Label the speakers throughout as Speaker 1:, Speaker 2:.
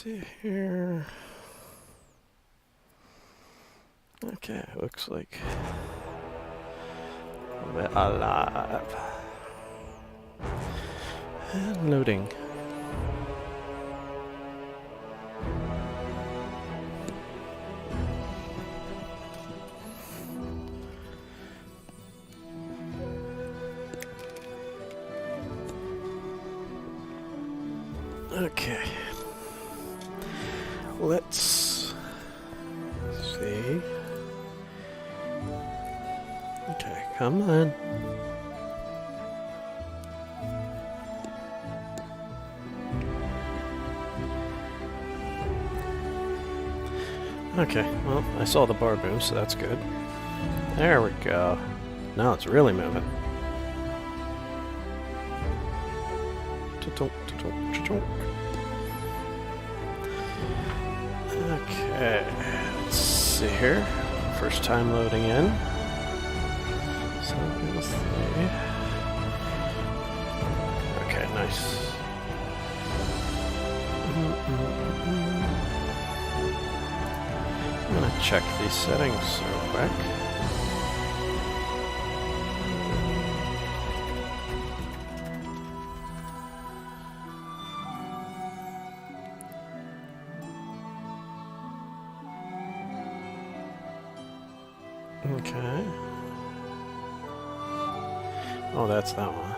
Speaker 1: see here. Okay, looks like we're alive. And loading. Okay. Let's see. Okay, come on. Okay, well, I saw the bar boom, so that's good. There we go. Now it's really moving. Okay, let's see here. First time loading in. So we'll see. Okay, nice. I'm gonna check these settings real quick. Okay. Oh, that's that one.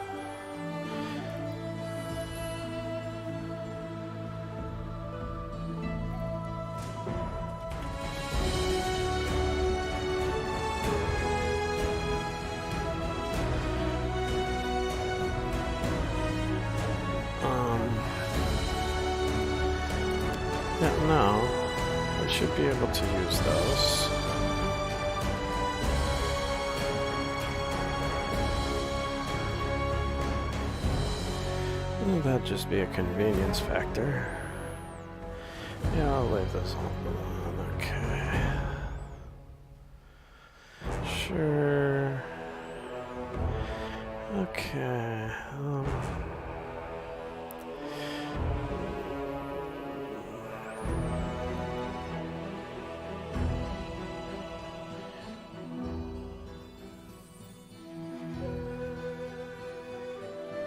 Speaker 1: Yeah, no. I should be able to use those. Well, that'd just be a convenience factor. Yeah, I'll leave this on. Okay. Sure. Okay.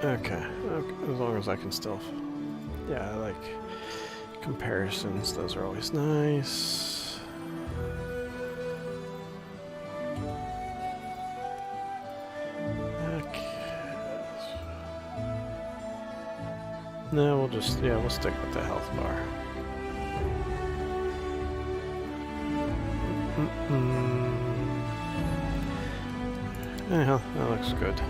Speaker 1: Okay, as long as I can still... Yeah, I like comparisons. Those are always nice. Okay. No, we'll just... Yeah, we'll stick with the health bar. Anyhow, that looks good.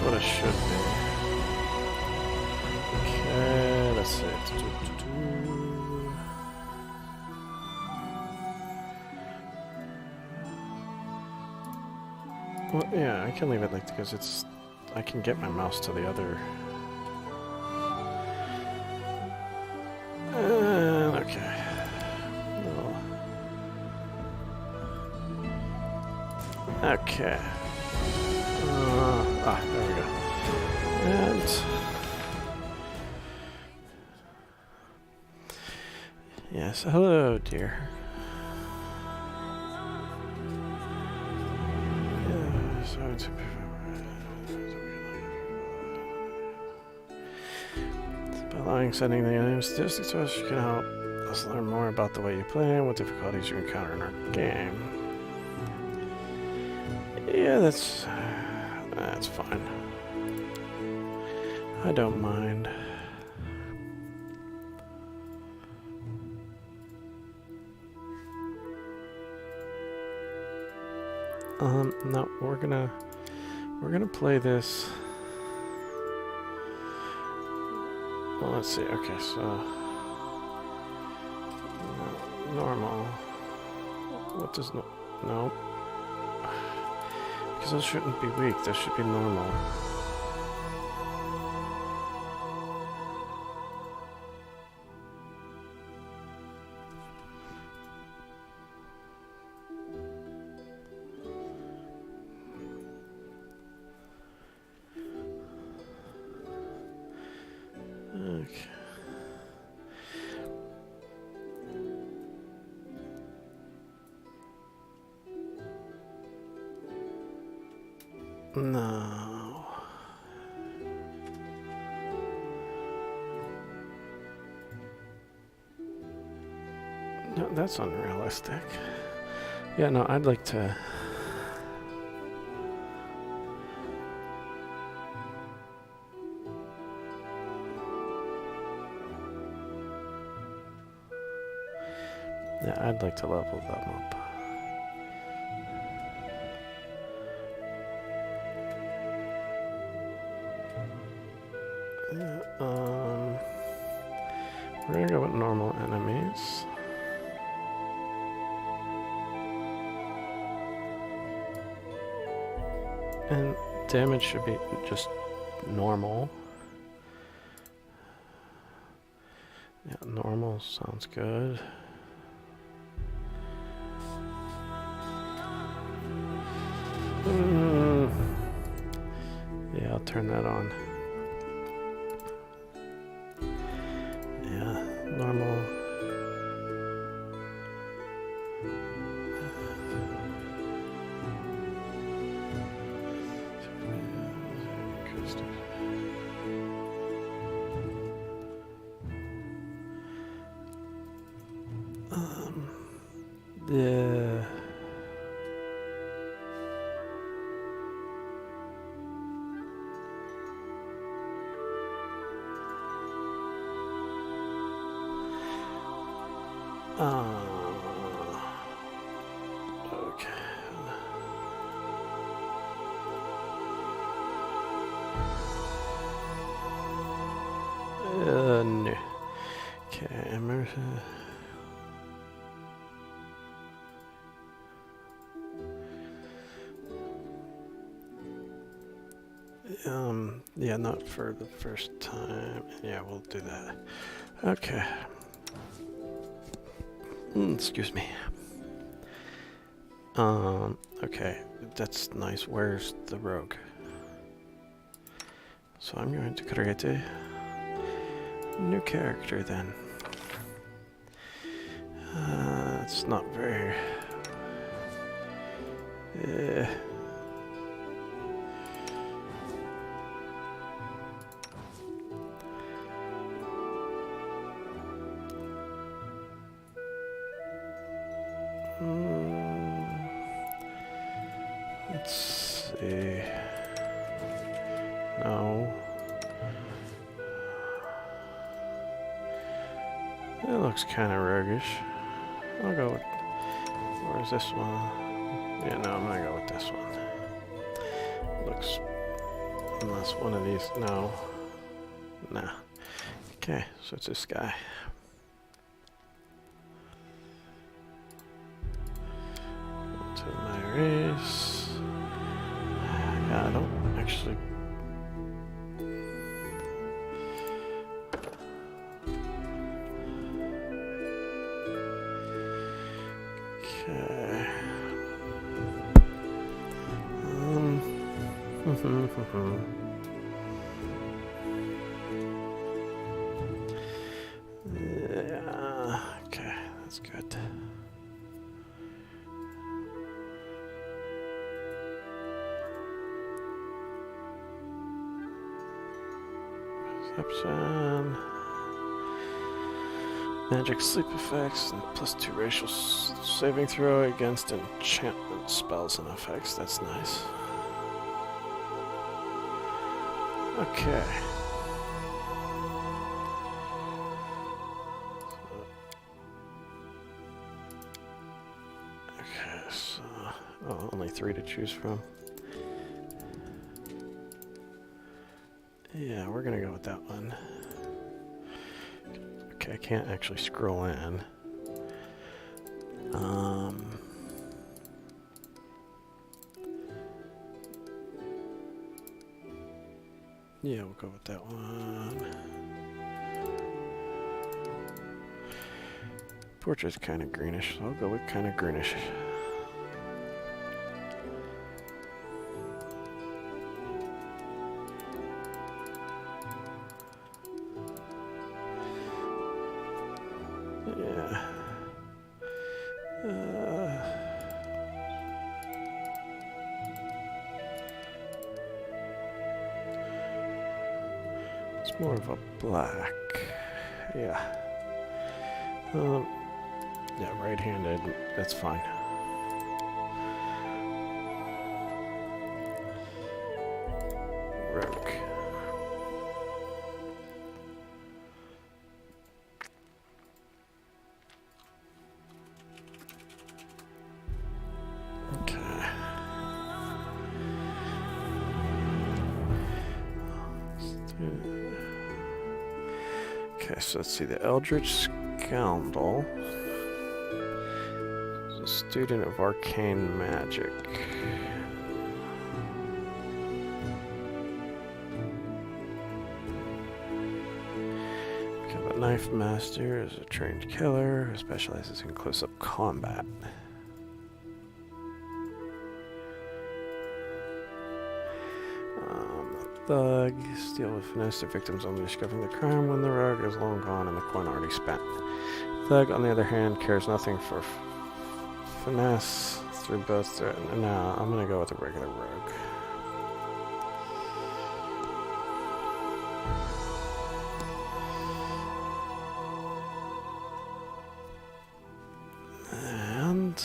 Speaker 1: What it should be. Okay, let's see. Well, yeah, I can leave it like because it's. I can get my mouse to the other. Okay. No. Okay. There we go. And yes, hello, dear. Yeah, so by allowing setting the enemy statistics to us, you can help us learn more about the way you play and what difficulties you encounter in our game. Yeah, that's fine. I don't mind. No, we're gonna play this. Well, let's see. Okay, so normal. What does no? No. Because those shouldn't be weak, those should be normal. Okay. No. No, that's unrealistic. Yeah, no, I'd like to... Yeah, I'd like to level them up. We're gonna go with normal enemies. And damage should be just normal. Yeah, normal sounds good. Yeah, I'll turn that on. Yeah, normal. Yeah. Okay. No. Okay, immersion. Yeah, not for the first time. Yeah, we'll do that. Okay. Excuse me. Okay, that's nice. Where's the rogue? So I'm going to create a new character then. It's not very... Let's see. No. It looks kind of roguish. I'll go with... Where's this one? Yeah, no, I'm gonna go with this one. Looks... Unless one of these... No. Nah. Okay, so it's this guy. To my race. Yeah, I don't actually... Okay. Yeah, okay, that's good. Perception. Magic sleep effects and +2 racial saving throw against enchantment spells and effects. That's nice. Okay. Okay, so only 3 to choose from. Yeah, we're gonna go with that one. Okay, I can't actually scroll in. Yeah, we'll go with that one. Portrait's kind of greenish, so I'll go with kind of greenish. Yeah. It's more of a black. Yeah. Yeah, right-handed. That's fine. Rogue. Okay, so let's see. The Eldritch Scoundrel is a student of arcane magic. Okay, the Knife Master is a trained killer who specializes in close-up combat. Thug, steal with finesse. The victims only discovering the crime when the rogue is long gone and the coin already spent. Thug, on the other hand, cares nothing for finesse through both. No, I'm gonna go with a regular rogue. And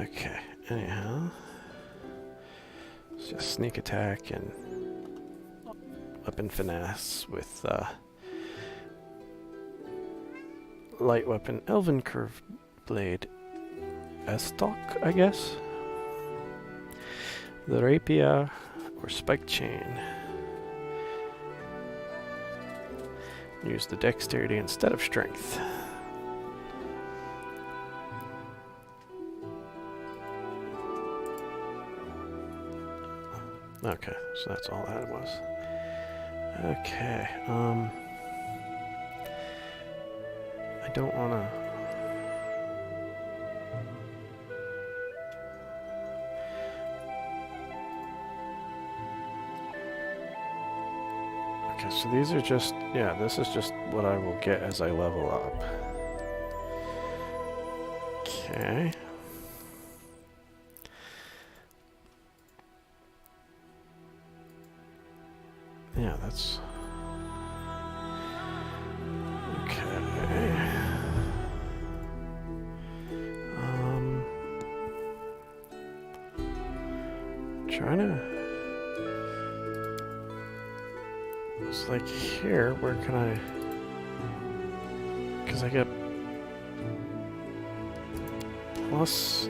Speaker 1: okay, anyhow, it's just sneak attack and weapon finesse with light weapon, elven curved blade, estoc, I guess. The rapier or spike chain. Use the dexterity instead of strength. Okay, so that's all that was. Okay, I don't want to... Okay, so these are just... Yeah, this is just what I will get as I level up. Okay. Yeah, that's... Okay. Trying to... It's like here, where can I... Because I get... Plus...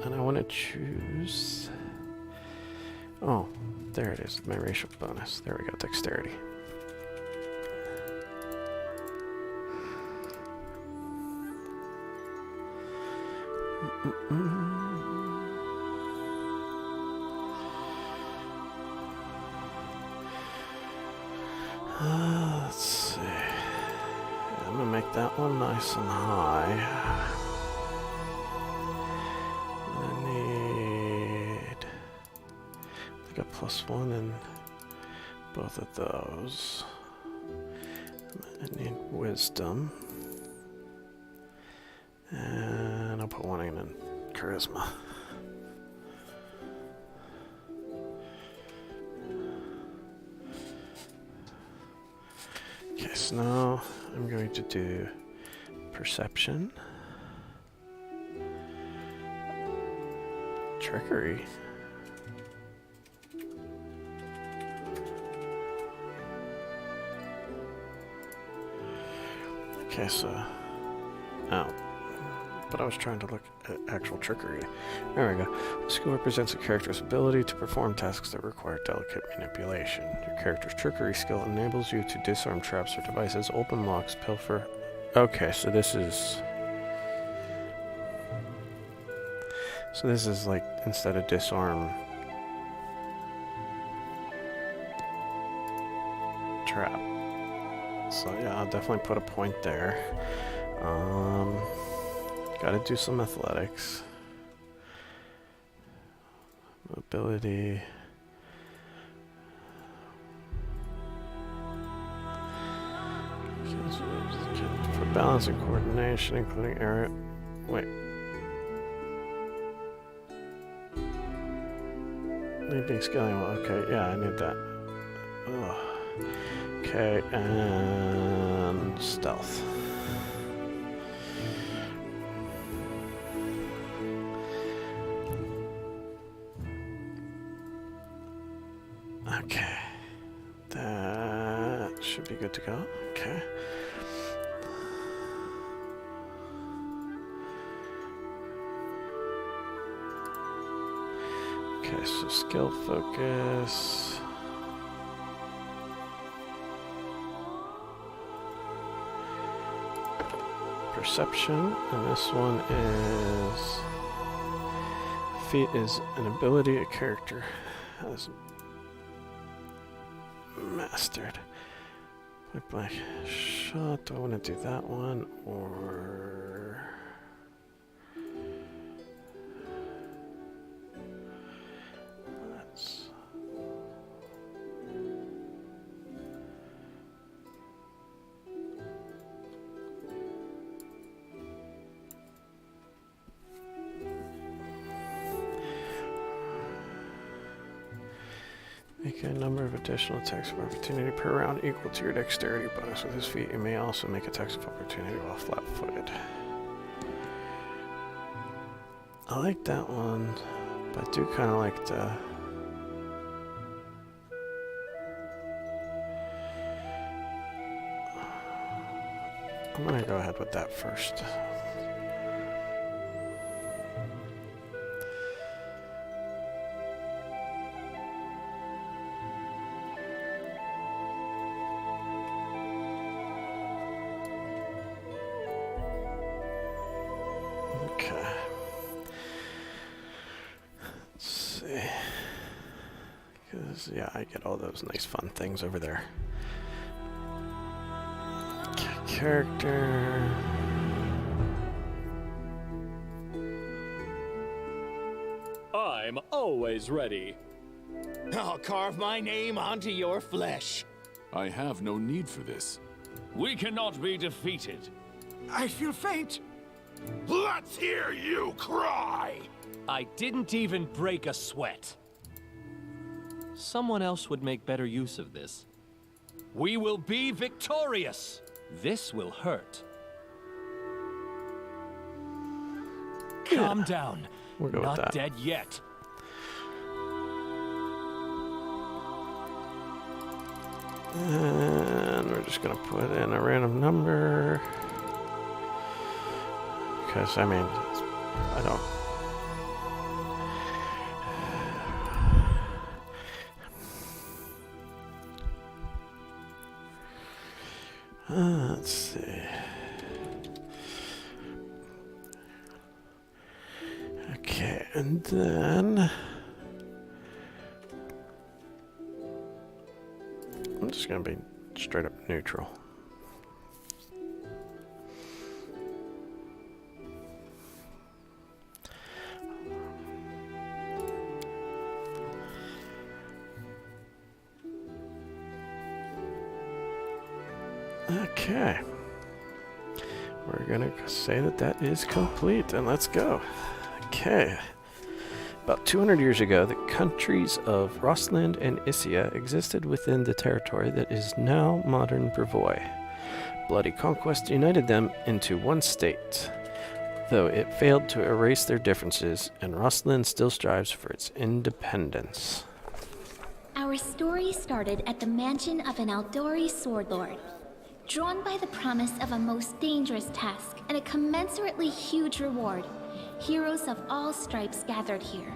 Speaker 1: And I want to choose... Oh. There it is, my racial bonus. There we go, dexterity. Let's see. I'm gonna make that one nice and high. Got +1 in both of those. I need wisdom. And I'll put 1 in charisma. Okay, so now I'm going to do perception. Trickery. Okay, so... Oh. But I was trying to look at actual trickery. There we go. The skill represents a character's ability to perform tasks that require delicate manipulation. Your character's trickery skill enables you to disarm traps or devices, open locks, pilfer Okay, so this is... So this is like, instead of disarm... trap. So yeah, I'll definitely put a point there. Gotta do some athletics. Mobility. For balance and coordination, including area. Wait. Leaping, scaling. Okay, yeah, I need that. Ugh. Okay, and stealth. Okay. That should be good to go. Okay. Okay, so skill focus. Perception, and this one is... Feat is an ability a character has mastered. Point blank shot, do I want to do that one, or... Let's... Make a number of additional attacks of opportunity per round equal to your dexterity bonus. With his feat, you may also make attacks of opportunity while flat-footed. I like that one, but I do kind of like the... I'm gonna go ahead with that first. Okay. Let's see. Because, yeah, I get all those nice fun things over there. Character.
Speaker 2: I'm always ready.
Speaker 3: I'll carve my name onto your flesh.
Speaker 4: I have no need for this.
Speaker 2: We cannot be defeated.
Speaker 3: I feel faint. Let's hear you cry!
Speaker 5: I didn't even break a sweat. Someone else would make better use of this. We will be victorious. This will hurt. Calm down.
Speaker 1: We'll go with that.
Speaker 5: Not dead yet.
Speaker 1: And we're just gonna put in a random number. Because, I mean, I don't... let's see. Okay, and then... I'm just gonna be straight up neutral. Okay, we're gonna say that that is complete, and let's go. Okay, about 200 years ago, the countries of Rostland and Issia existed within the territory that is now modern Brevoy. Bloody conquest united them into one state, though it failed to erase their differences, and Rostland still strives for its independence.
Speaker 6: Our story started at the mansion of an Aldori sword lord. Drawn by the promise of a most dangerous task and a commensurately huge reward, heroes of all stripes gathered here.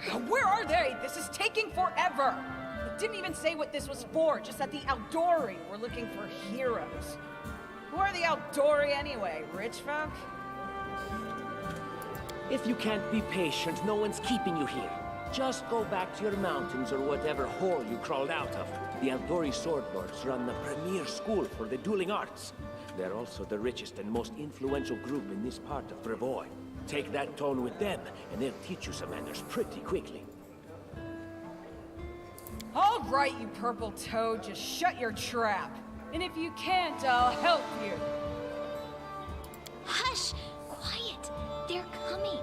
Speaker 7: Where are they? This is taking forever! It didn't even say what this was for, just that the Aldori were looking for heroes. Who are the Aldori anyway? Rich folk?
Speaker 8: If you can't be patient, no one's keeping you here. Just go back to your mountains or whatever hole you crawled out of. The Aldori Sword Lords run the premier school for the dueling arts. They're also the richest and most influential group in this part of Brevoy. Take that tone with them, and they'll teach you some manners pretty quickly.
Speaker 7: All right, you purple toad, just shut your trap. And if you can't, I'll help you.
Speaker 6: Hush! Quiet! They're coming.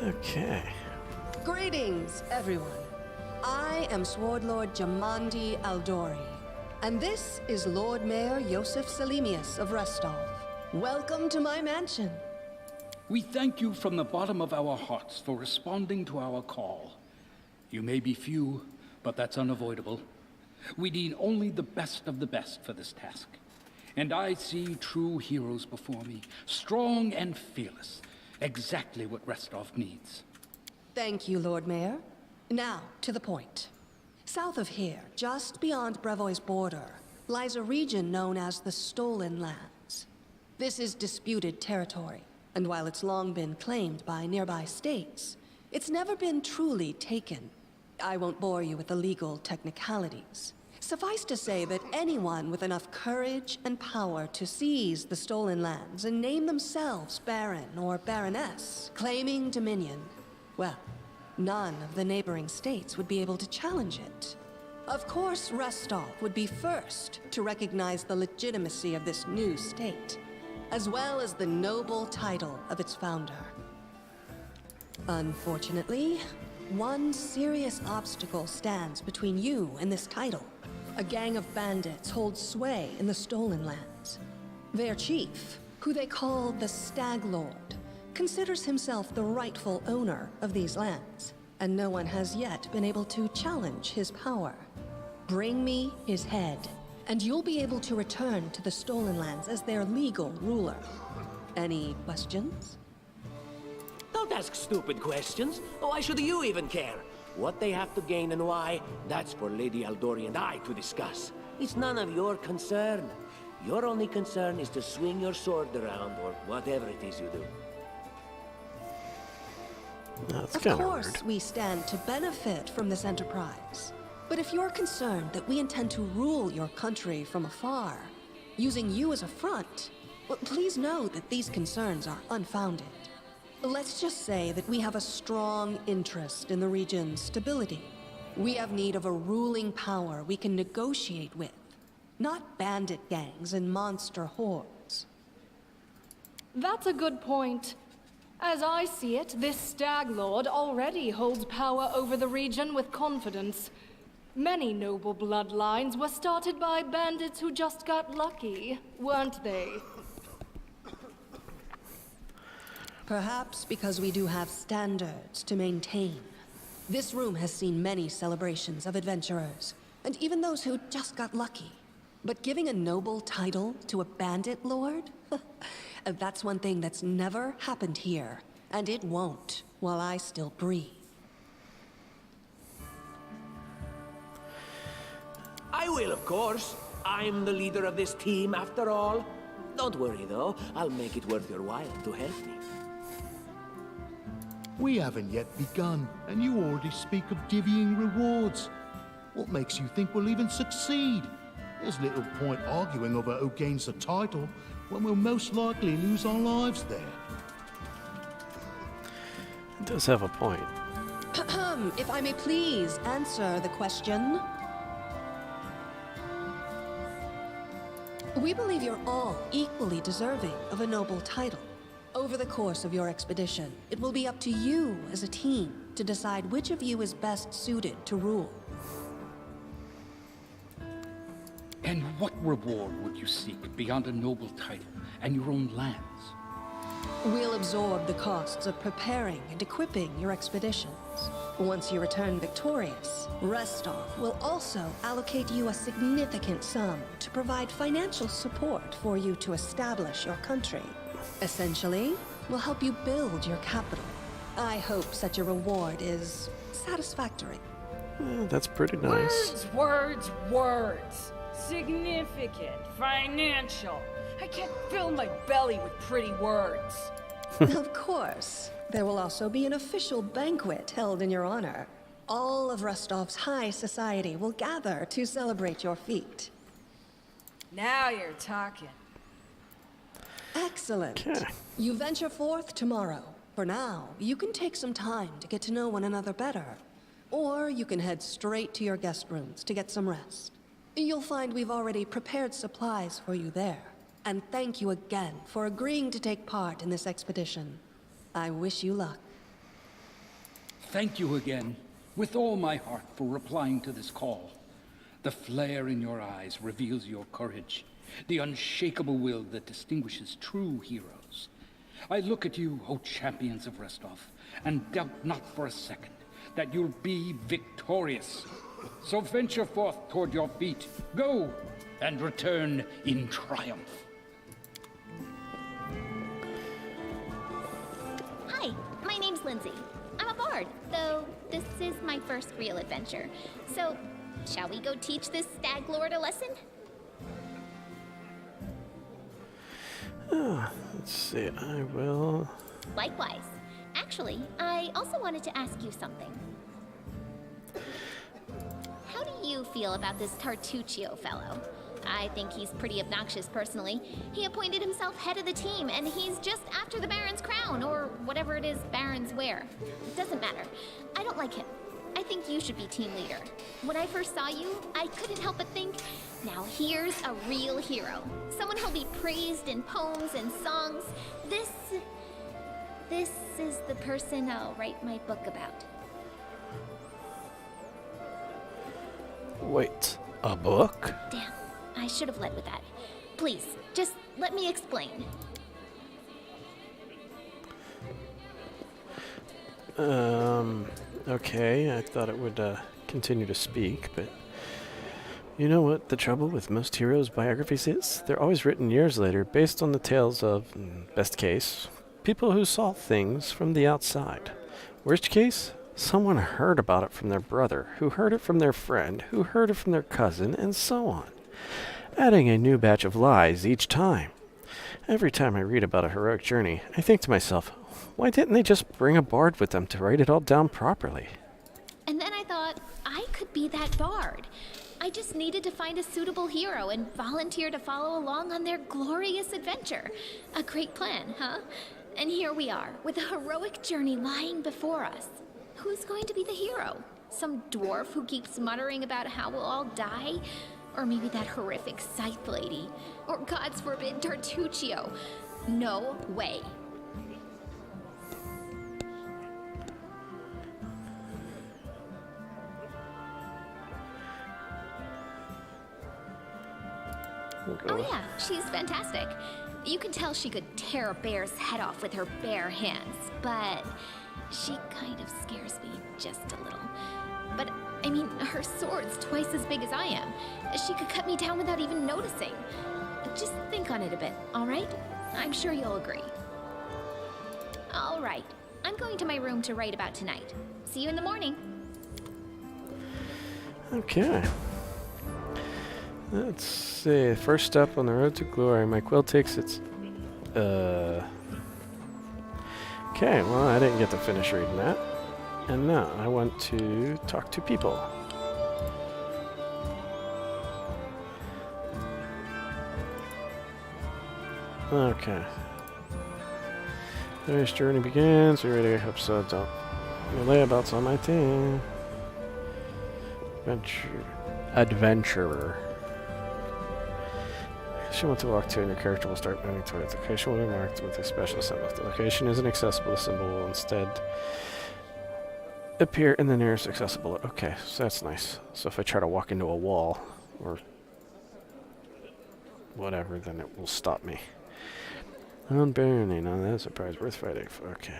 Speaker 1: Okay.
Speaker 9: Greetings, everyone. I am Sword Lord Jamandi Aldori, and this is Lord Mayor Yosef Salimius of Restov. Welcome to my mansion.
Speaker 10: We thank you from the bottom of our hearts for responding to our call. You may be few, but that's unavoidable. We need only the best of the best for this task. And I see true heroes before me, strong and fearless. Exactly what Restov needs.
Speaker 9: Thank you, Lord Mayor. Now, to the point. South of here, just beyond Brevoy's border, lies a region known as the Stolen Lands. This is disputed territory, and while it's long been claimed by nearby states, it's never been truly taken. I won't bore you with the legal technicalities. Suffice to say that anyone with enough courage and power to seize the Stolen Lands and name themselves Baron or Baroness, claiming dominion, well, none of the neighboring states would be able to challenge it. Of course, Restov would be first to recognize the legitimacy of this new state, as well as the noble title of its founder. Unfortunately, one serious obstacle stands between you and this title. A gang of bandits holds sway in the Stolen Lands. Their chief, who they call the Stag Lord, considers himself the rightful owner of these lands, and no one has yet been able to challenge his power. Bring me his head, and you'll be able to return to the Stolen Lands as their legal ruler. Any questions?
Speaker 8: Don't ask stupid questions. Why should you even care? What they have to gain and why, that's for Lady Aldori and I to discuss. It's none of your concern. Your only concern is to swing your sword around, or whatever it is you do.
Speaker 1: That's
Speaker 9: Of
Speaker 1: kind of
Speaker 9: course,
Speaker 1: weird.
Speaker 9: we stand to benefit from this enterprise. But if you're concerned that we intend to rule your country from afar, using you as a front, well, please know that these concerns are unfounded. Let's just say that we have a strong interest in the region's stability. We have need of a ruling power we can negotiate with, not bandit gangs and monster hordes.
Speaker 11: That's a good point. As I see it, this Stag Lord already holds power over the region with confidence. Many noble bloodlines were started by bandits who just got lucky, weren't they?
Speaker 9: Perhaps because we do have standards to maintain. This room has seen many celebrations of adventurers, and even those who just got lucky. But giving a noble title to a bandit lord? That's one thing that's never happened here, and it won't while I still breathe.
Speaker 8: I will, of course. I'm the leader of this team, after all. Don't worry, though. I'll make it worth your while to help me.
Speaker 12: We haven't yet begun, and you already speak of divvying rewards. What makes you think we'll even succeed? There's little point arguing over who gains the title when we'll most likely lose our lives there.
Speaker 1: It does have a point.
Speaker 9: If I may please answer the question. We believe you're all equally deserving of a noble title. Over the course of your expedition, it will be up to you as a team to decide which of you is best suited to rule.
Speaker 10: And what reward would you seek beyond a noble title and your own lands?
Speaker 9: We'll absorb the costs of preparing and equipping your expeditions. Once you return victorious, Restov will also allocate you a significant sum to provide financial support for you to establish your country. Essentially, will help you build your capital. I hope such a reward is satisfactory.
Speaker 1: That's pretty nice.
Speaker 7: Words. Significant, financial. I can't fill my belly with pretty words.
Speaker 9: Of course. There will also be an official banquet held in your honor. All of Rostov's high society will gather to celebrate your feat.
Speaker 7: Now you're talking.
Speaker 9: Excellent.
Speaker 1: Okay.
Speaker 9: You venture forth tomorrow. For now, you can take some time to get to know one another better. Or you can head straight to your guest rooms to get some rest. You'll find we've already prepared supplies for you there. And thank you again for agreeing to take part in this expedition. I wish you luck.
Speaker 10: Thank you again, with all my heart, for replying to this call. The flare in your eyes reveals your courage, the unshakable will that distinguishes true heroes. I look at you, O champions of Restov, and doubt not for a second that you'll be victorious. So venture forth toward your feet. Go, and return in triumph.
Speaker 6: Hi, my name's Lindsay. I'm a bard, though this is my first real adventure. So, shall we go teach this stag lord a lesson?
Speaker 1: Let's see, I will...
Speaker 6: Likewise. Actually, I also wanted to ask you something. How do you feel about this Tartuccio fellow? I think he's pretty obnoxious personally. He appointed himself head of the team, and he's just after the Baron's crown, or whatever it is barons wear. It doesn't matter. I don't like him. I think you should be team leader. When I first saw you, I couldn't help but think, now here's a real hero. Someone who'll be praised in poems and songs. This is the person I'll write my book about.
Speaker 1: Wait, a book?
Speaker 6: Damn, I should have led with that. Please, just let me explain.
Speaker 1: Okay, I thought it would continue to speak, but you know what the trouble with most heroes' biographies is? They're always written years later based on the tales of, best case, people who saw things from the outside. Worst case, someone heard about it from their brother, who heard it from their friend, who heard it from their cousin, and so on. Adding a new batch of lies each time. Every time I read about a heroic journey, I think to myself, why didn't they just bring a bard with them to write it all down properly?
Speaker 6: And then I thought, I could be that bard. I just needed to find a suitable hero and volunteer to follow along on their glorious adventure. A great plan, huh? And here we are, with a heroic journey lying before us. Who's going to be the hero? Some dwarf who keeps muttering about how we'll all die? Or maybe that horrific scythe lady? Or, God's forbid, Tartuccio? No way. Oh yeah, she's fantastic. You can tell she could tear a bear's head off with her bare hands, but she kind of scares me just a little. But, I mean, her sword's twice as big as I am. She could cut me down without even noticing. Just think on it a bit, all right? I'm sure you'll agree. All right, I'm going to my room to write about tonight. See you in the morning.
Speaker 1: Okay. Let's see. First step on the road to glory. My quill takes its... Okay, well, I didn't get to finish reading that. And now I want to talk to people. Okay. Today's journey begins. We're ready to help so don't. Your layabouts on my team. Adventurer. She wants to walk to, and your character will start moving towards the location will be marked with a special symbol. If the location isn't accessible, the symbol will instead appear in the nearest accessible. Okay, so that's nice. So if I try to walk into a wall or whatever, then it will stop me. Unburning, oh, that's a prize worth fighting for. Okay.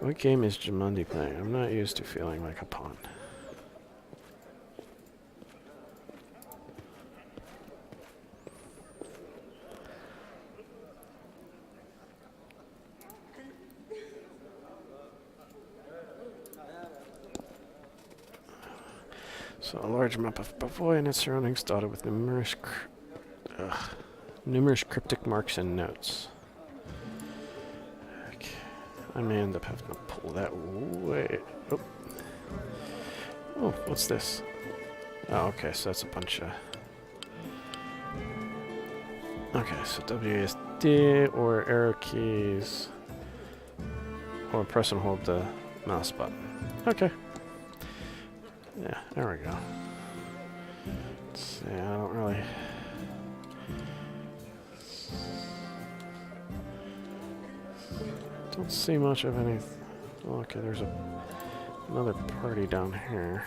Speaker 1: What game is Jamundi playing? I'm not used to feeling like a pawn. So a large map of Bavoy and its surroundings dotted with numerous cryptic marks and notes. Okay. I may end up having to pull that way. Oh. Oh, what's this? Oh, okay, so that's a bunch of... Okay, so WASD or arrow keys. Or press and hold the mouse button. Okay. Yeah, there we go. Let's see, I don't really... Don't see much of anything. Oh, okay, there's another party down here.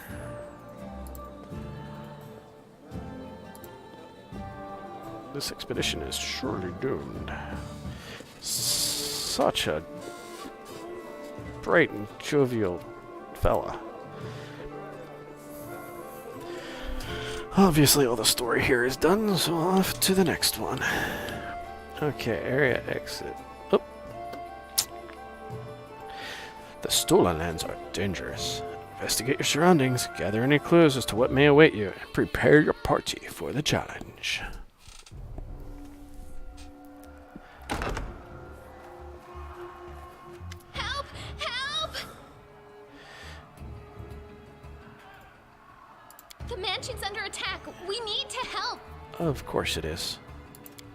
Speaker 1: This expedition is surely doomed. Such a bright and jovial fella. Obviously all the story here is done, so off to the next one. Okay, area exit. Oh. The stolen lands are dangerous. Investigate your surroundings, gather any clues as to what may await you, and prepare your party for the challenge.
Speaker 6: Help! Help! The mansion's under attack. We need to help.
Speaker 1: Of course it is.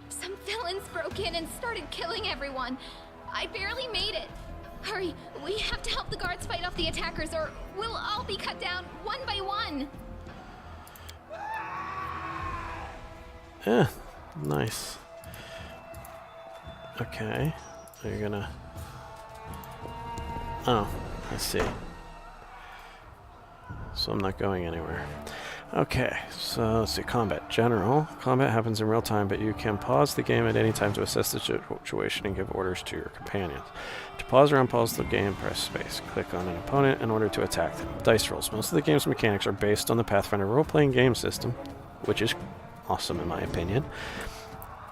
Speaker 6: Some villains broke in and started killing everyone. I barely made it. Hurry, we have to help the guards fight off the attackers or we'll all be cut down one by one.
Speaker 1: Yeah, nice. Okay, are you gonna... Oh, I see. So I'm not going anywhere. Okay, so let's see, combat. General. Combat happens in real time, but you can pause the game at any time to assess the situation and give orders to your companions. To pause or unpause the game, press space. Click on an opponent in order to attack them. Dice rolls. Most of the game's mechanics are based on the Pathfinder role-playing game system, which is awesome in my opinion,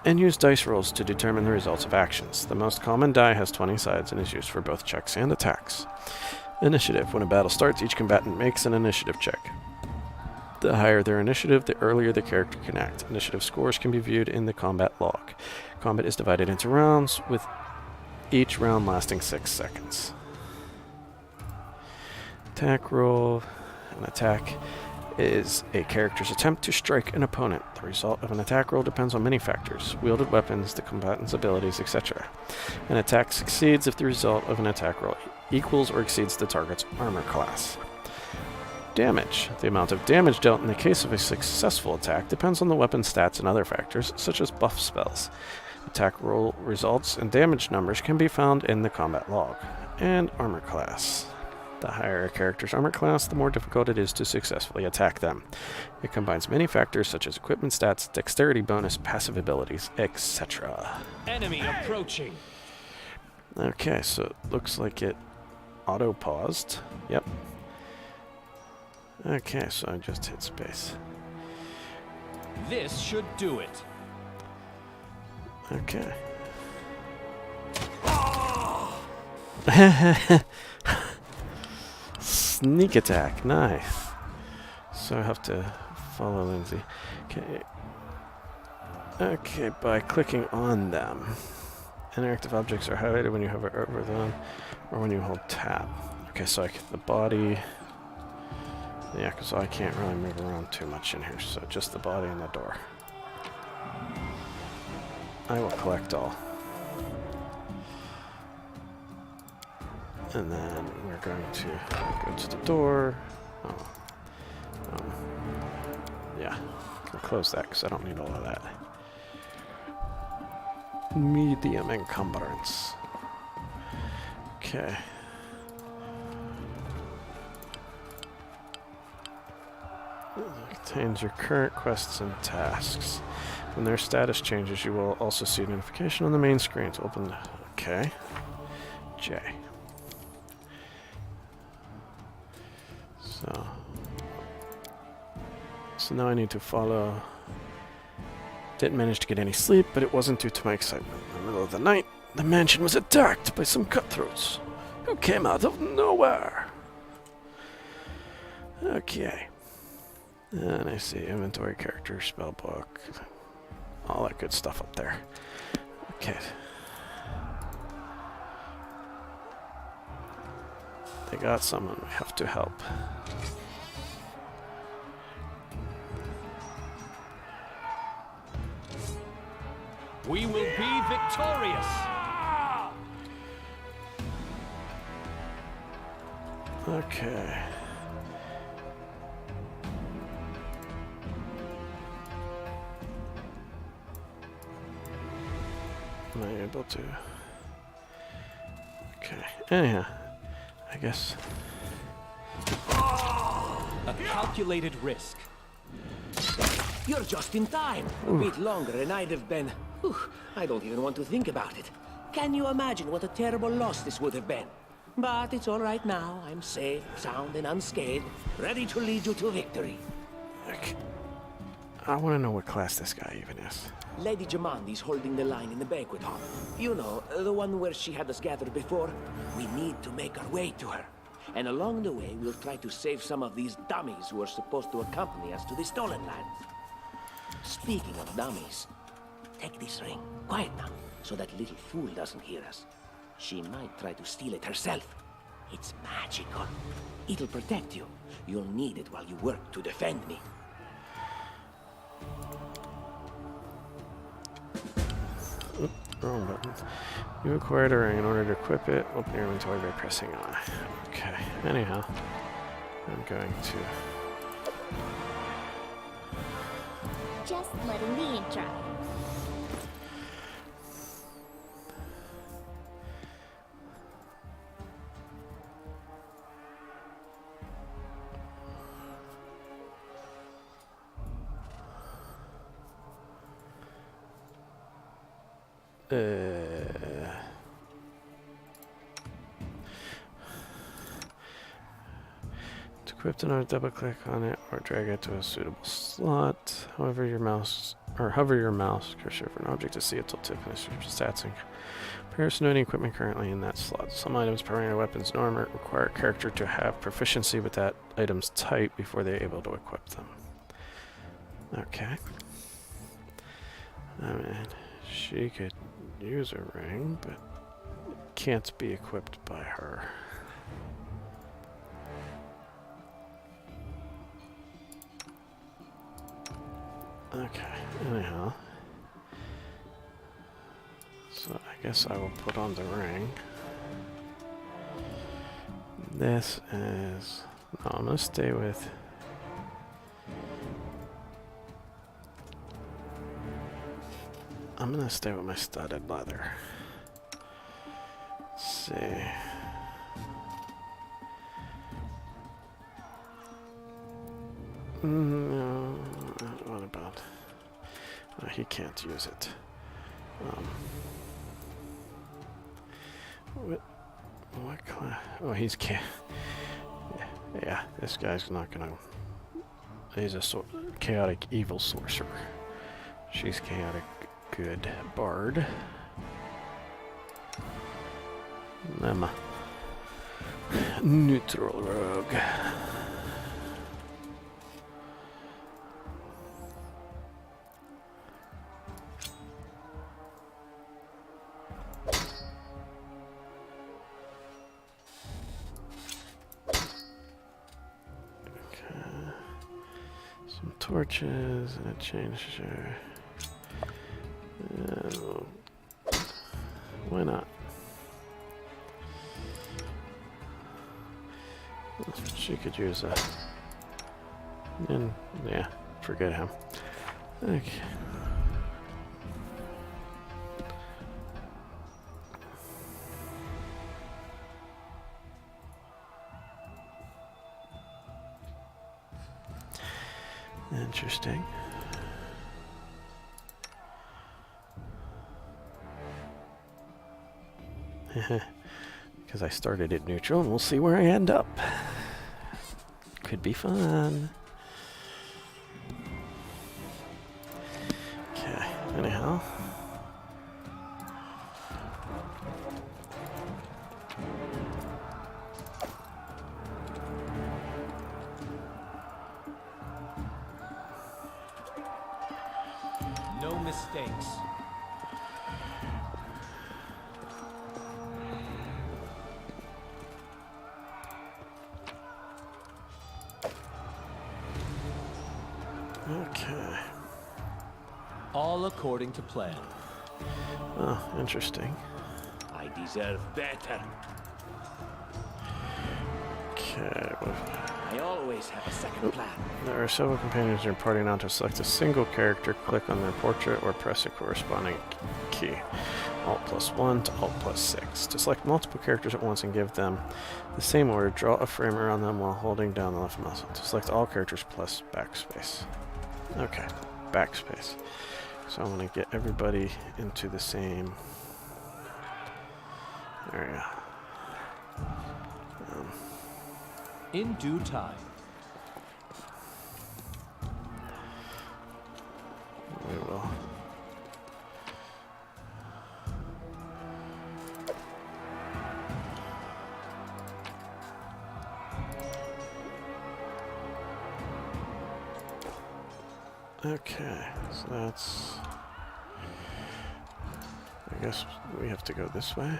Speaker 1: and use dice rolls to determine the results of actions. The most common die has 20 sides and is used for both checks and attacks. Initiative. When a battle starts, each combatant makes an initiative check. The higher their initiative, the earlier the character can act. Initiative scores can be viewed in the combat log. Combat is divided into rounds, with each round lasting 6 seconds. Attack roll. An attack is a character's attempt to strike an opponent. The result of an attack roll depends on many factors: wielded weapons, the combatant's abilities, etc. An attack succeeds if the result of an attack roll equals or exceeds the target's armor class. Damage. The amount of damage dealt in the case of a successful attack depends on the weapon's stats and other factors, such as buff spells. Attack roll results and damage numbers can be found in the combat log. And armor class. The higher a character's armor class, the more difficult it is to successfully attack them. It combines many factors such as equipment stats, dexterity bonus, passive abilities, etc.
Speaker 5: Enemy approaching.
Speaker 1: Okay, so it looks like it auto-paused. Yep. Okay, so I just hit space.
Speaker 5: This should do it.
Speaker 1: Okay. Sneak attack, nice. So I have to follow Lindsay. Okay. Okay, by clicking on them. Interactive objects are highlighted when you hover over them or when you hold tab. Okay, so I get the body. Yeah, because I can't really move around too much in here, so just the body and the door. I will collect all. And then we're going to go to the door. Oh. Yeah, I can close that because I don't need all of that. Medium encumbrance. Okay. Contains your current quests and tasks. When their status changes, you will also see a notification on the main screen to open. Okay. J. So now I need to follow. Didn't manage to get any sleep, but it wasn't due to my excitement. In the middle of the night, the mansion was attacked by some cutthroats who came out of nowhere. Okay. And I see inventory, character, spell book, all that good stuff up there. Okay. They got someone we have to help.
Speaker 5: We will be victorious!
Speaker 1: Okay. Am I able to? Okay. Anyhow, I guess.
Speaker 5: A calculated risk.
Speaker 8: You're just in time. A bit longer and I'd have been... Whew, I don't even want to think about it. Can you imagine what a terrible loss this would have been? But it's all right now. I'm safe, sound, and unscathed, ready to lead you to victory.
Speaker 1: Okay. I want to know what class this guy even is.
Speaker 8: Lady Jamandi's holding the line in the banquet hall. You know, the one where she had us gathered before. We need to make our way to her. And along the way, we'll try to save some of these dummies who are supposed to accompany us to the Stolen Lands. Speaking of dummies, take this ring. Quiet now, so that little fool doesn't hear us. She might try to steal it herself. It's magical. It'll protect you. You'll need it while you work to defend me.
Speaker 1: Wrong button. You acquired a ring. In order to equip it, open your inventory by pressing on. Okay. Anyhow, I'm going to...
Speaker 6: Just letting the ink dry.
Speaker 1: To equip in order to double click on it or drag it to a suitable slot. Hover your mouse cursor for an object to see its tooltip and the stats and comparison to any equipment currently in that slot. Some items, primary weapons, normally require a character to have proficiency with that item's type before they're able to equip them. Okay. I mean, she could use a ring, but it can't be equipped by her. Okay, anyhow. So I guess I will put on the ring. This is... No, I'm gonna stay with... I'm gonna stay with my studded leather. Let's see. No, what about? He can't use it. What class? Oh, he's can't. Yeah, this guy's not gonna. He's a chaotic evil sorcerer. She's chaotic good bard. I'm a neutral rogue. Torches and a changer. Why not? She could use a. And yeah, forget him. Okay. Interesting. because I started at neutral, and we'll see where I end up. Could be fun. Okay, anyhow.
Speaker 5: No mistakes.
Speaker 1: Okay.
Speaker 5: All according to plan.
Speaker 1: Oh, interesting.
Speaker 8: I deserve better.
Speaker 1: Okay.
Speaker 8: I always have a second plan.
Speaker 1: There are several companions in your party. Now to select a single character, click on their portrait or press a corresponding key. Alt +1 to Alt +6. To select multiple characters at once and give them the same order, draw a frame around them while holding down the left mouse. To select all characters, plus backspace. Okay, backspace. So I'm going to get everybody into the same area.
Speaker 5: In due time.
Speaker 1: We will. Okay, so that's... I guess we have to go this way.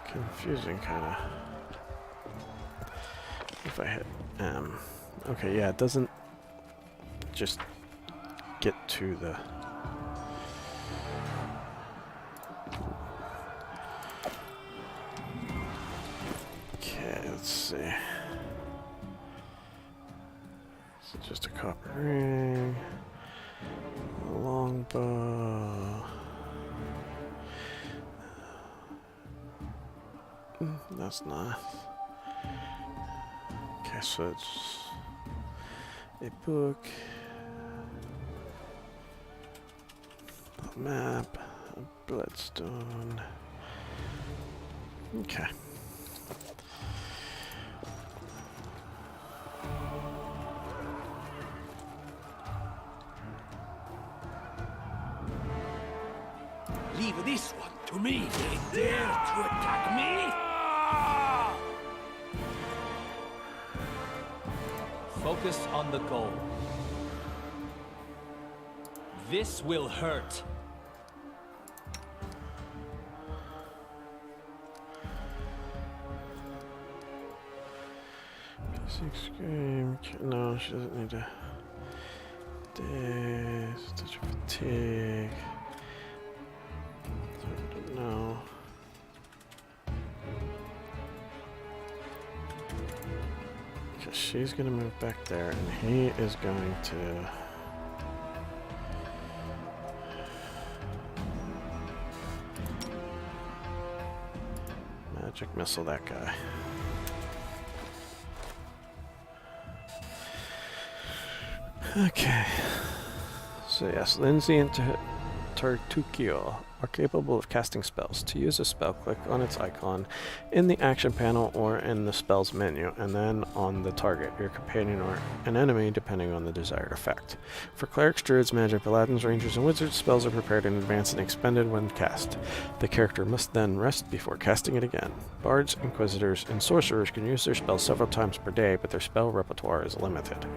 Speaker 1: Confusing, kind of. If I hit M. Okay, yeah, it doesn't just get to the... Okay, let's see. Is it just a copper ring? A longbow? That's not... Okay, so it's a book, a map, a bloodstone. Okay.
Speaker 8: Leave this one to me. They dare to attack me?
Speaker 5: Focus on the goal. This will hurt.
Speaker 1: Scream. No, she doesn't need to. Days, touch of fatigue. No. Because she's going to move back there, and he is going to... Magic missile that guy. Okay. So yes, Lindsay and Tartukio are capable of casting spells. To use a spell, click on its icon in the action panel or in the spells menu, and then on the target, your companion or an enemy, depending on the desired effect. For clerics, druids, magic, paladins, rangers, and wizards, spells are prepared in advance and expended when cast. The character must then rest before casting it again. Bards, inquisitors, and sorcerers can use their spells several times per day, but their spell repertoire is limited.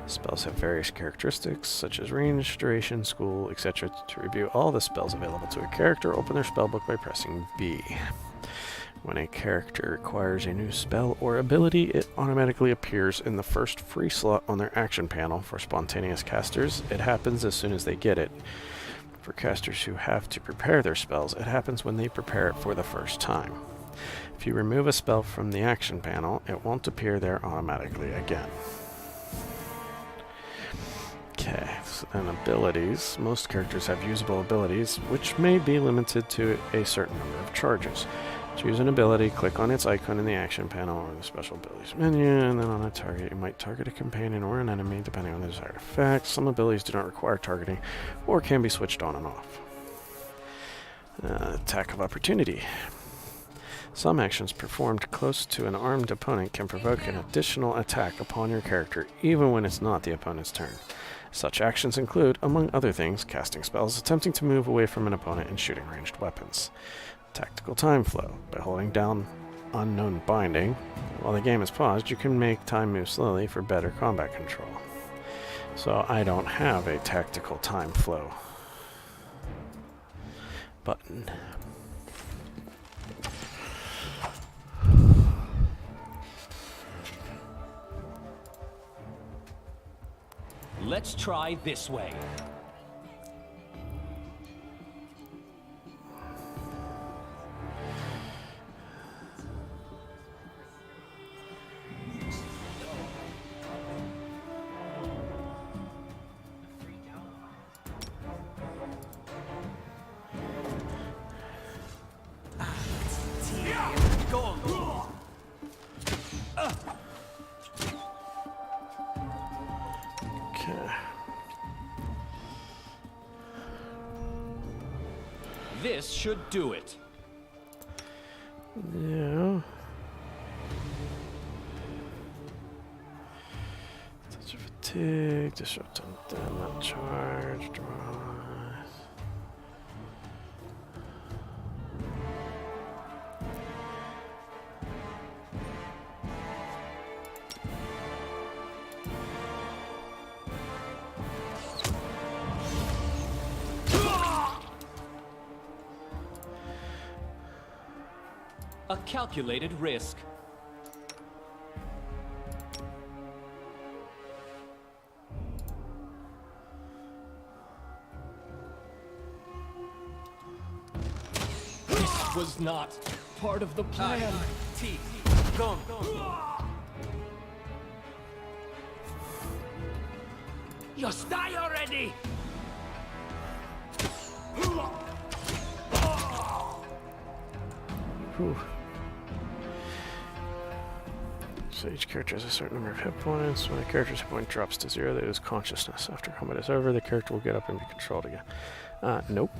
Speaker 1: Spells have various characteristics, such as range, duration, school, etc. To review all the spells available to a character, open their spellbook by pressing V. When a character acquires a new spell or ability, it automatically appears in the first free slot on their action panel. For spontaneous casters, it happens as soon as they get it. For casters who have to prepare their spells, it happens when they prepare it for the first time. If you remove a spell from the action panel, it won't appear there automatically again. Okay, so then abilities. Most characters have usable abilities, which may be limited to a certain number of charges. Choose an ability, click on its icon in the action panel or in the special abilities menu, and then on a target you might target a companion or an enemy depending on the desired effect. Some abilities do not require targeting or can be switched on and off. Attack of opportunity. Some actions performed close to an armed opponent can provoke an additional attack upon your character, even when it's not the opponent's turn. Such actions include, among other things, casting spells, attempting to move away from an opponent, and shooting ranged weapons. Tactical time flow. By holding down unknown binding, while the game is paused, you can make time move slowly for better combat control. So I don't have a tactical time flow button.
Speaker 5: Let's try this way. This should do it.
Speaker 1: Yeah. Touch of fatigue, disrupt on not charge, draw.
Speaker 5: A calculated risk. This was not part of the plan.
Speaker 8: Go. Just die already!
Speaker 1: Whew. So each character has a certain number of hit points. When a character's hit point drops to 0, they lose consciousness. After combat is over, the character will get up and be controlled again. Nope.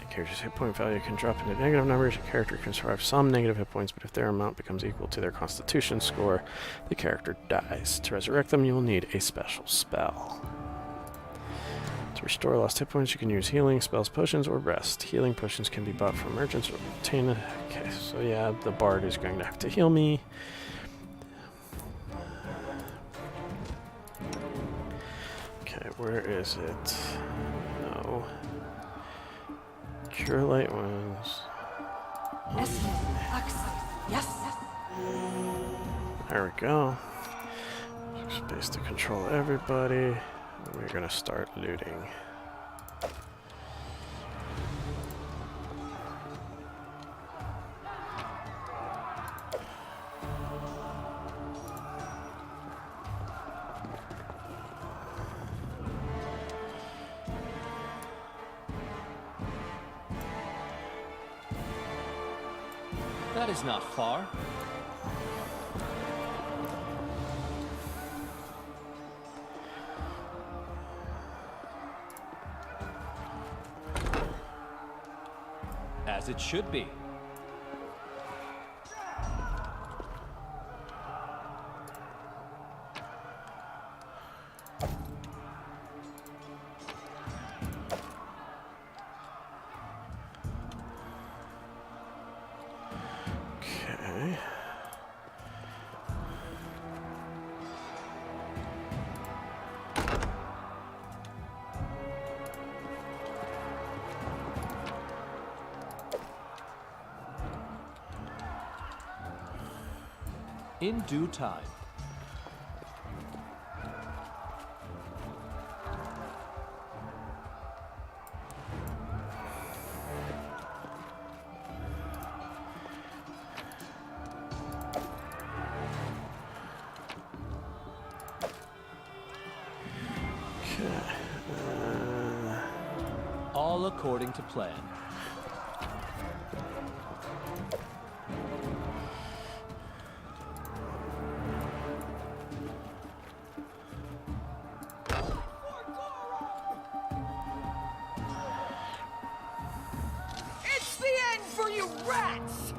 Speaker 1: A character's hit point value can drop into negative numbers. A character can survive some negative hit points, but if their amount becomes equal to their constitution score, the character dies. To resurrect them, you will need a special spell. To restore lost hit points, you can use healing, spells, potions, or rest. Healing potions can be bought from merchants or obtained. Okay, so yeah, the bard is going to have to heal me. Okay, where is it? No. Cure light wounds.
Speaker 7: Yes.
Speaker 1: There we go. Space to control everybody. We're gonna start looting.
Speaker 5: That is not far. As it should be.
Speaker 1: Okay.
Speaker 5: In due time. All according to plan.
Speaker 7: It's the end for you rats!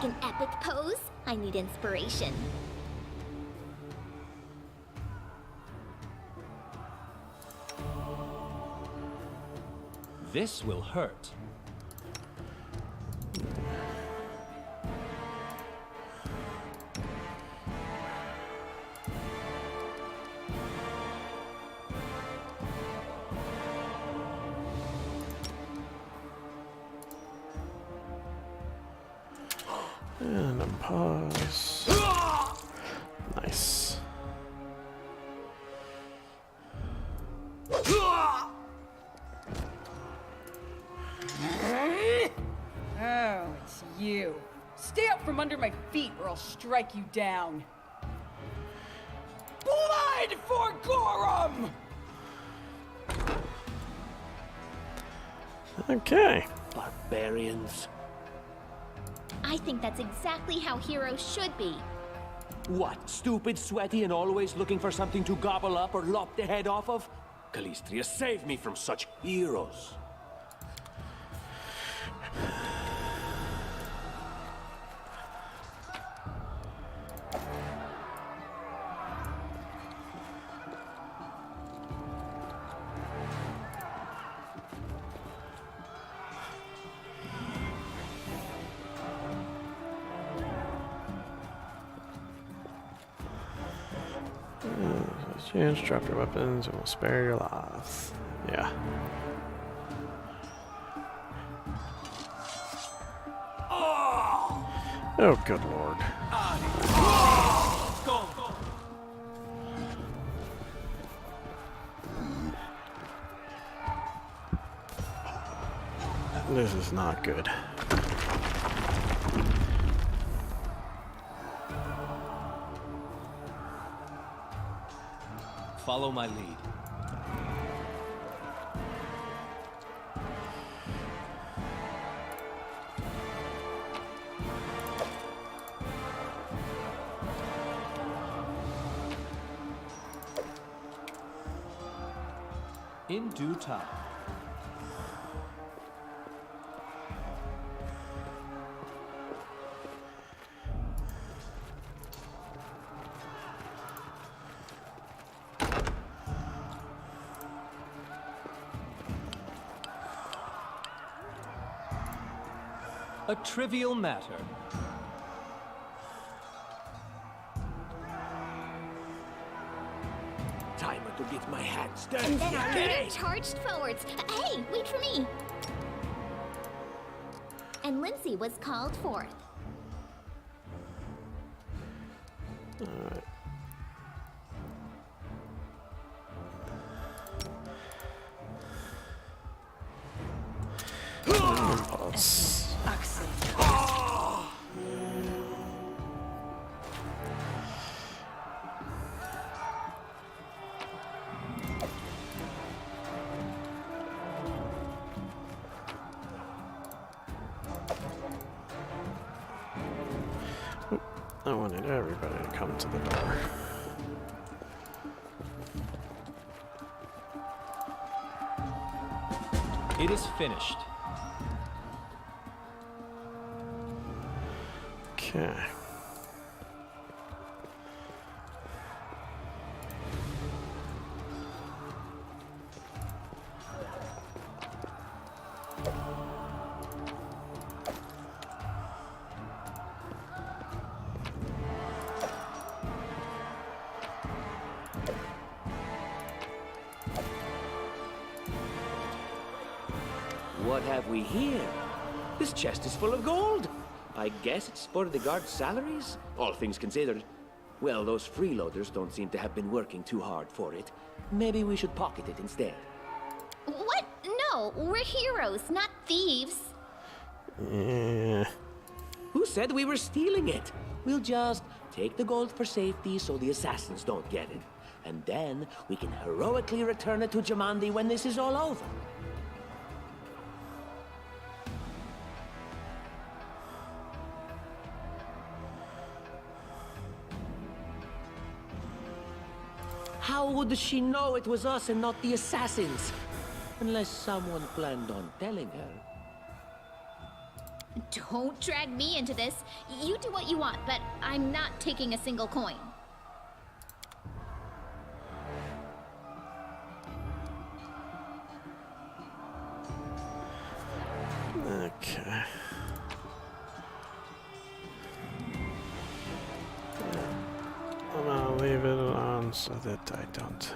Speaker 6: An epic pose? I need inspiration.
Speaker 5: This will hurt.
Speaker 1: And a pause. Nice.
Speaker 7: Oh, it's you. Stay out from under my feet or I'll strike you down. Blood for Gorum!
Speaker 1: Okay.
Speaker 8: Barbarians.
Speaker 6: I think that's exactly how heroes should be.
Speaker 8: What, stupid, sweaty, and always looking for something to gobble up or lop the head off of? Calistria, save me from such heroes.
Speaker 1: Chance, drop your weapons, and we'll spare your lives. Yeah. Oh, good lord. This is not good.
Speaker 5: Follow my lead. In due time. A trivial matter.
Speaker 8: Time to get my hands dirty.
Speaker 6: And then our leader charged forwards. Hey, wait for me! And Lindsay was called forth.
Speaker 1: Alright. Pulse. I wanted everybody to come to the door.
Speaker 5: It is finished.
Speaker 1: Okay.
Speaker 8: What have we here? This chest is full of gold. I guess it's for the guards' salaries, all things considered. Well, those freeloaders don't seem to have been working too hard for it. Maybe we should pocket it instead.
Speaker 6: What? No, we're heroes, not thieves.
Speaker 1: Yeah.
Speaker 8: Who said we were stealing it? We'll just take the gold for safety so the assassins don't get it. And then we can heroically return it to Jamandi when this is all over. How would she know it was us and not the assassins? Unless someone planned on telling her.
Speaker 6: Don't drag me into this. You do what you want, but I'm not taking a single coin.
Speaker 1: Okay. I'm gonna leave it on so that I don't.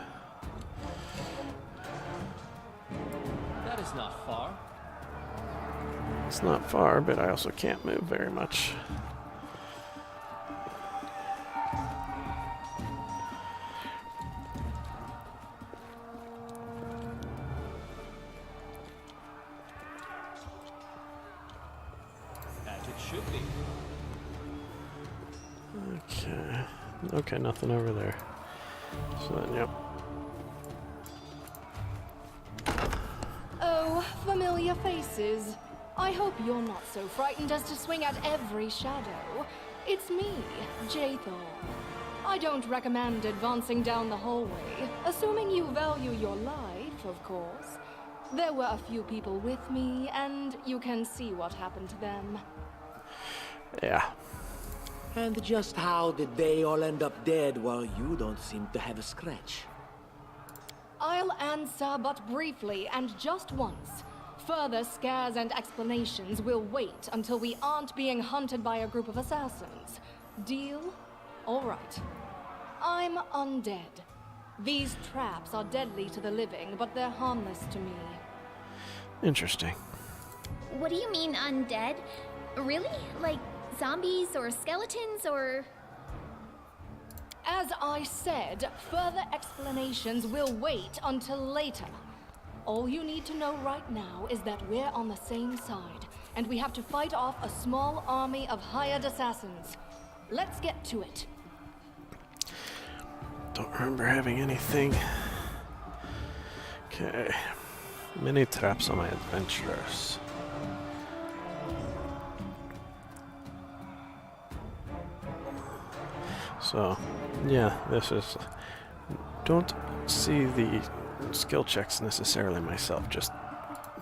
Speaker 5: That is not far.
Speaker 1: It's not far, but I also can't move very much.
Speaker 5: As it should be.
Speaker 1: Okay. Okay, nothing over there. So then, yep.
Speaker 11: Oh, familiar faces. I hope you're not so frightened as to swing at every shadow. It's me, Jathor. I don't recommend advancing down the hallway, assuming you value your life, of course. There were a few people with me, and you can see what happened to them.
Speaker 1: Yeah.
Speaker 8: And just how did they all end up dead while you don't seem to have a scratch?
Speaker 11: I'll answer but briefly and just once. Further scares and explanations will wait until we aren't being hunted by a group of assassins. Deal? All right. I'm undead. These traps are deadly to the living, but they're harmless to me.
Speaker 1: Interesting.
Speaker 6: What do you mean undead? Really? Like zombies or skeletons or...
Speaker 11: As I said, further explanations will wait until later. All you need to know right now is that we're on the same side, and we have to fight off a small army of hired assassins. Let's get to it.
Speaker 1: Don't remember having anything. Okay. Many traps on my adventures. So, yeah, this is... Don't see the skill checks necessarily myself, just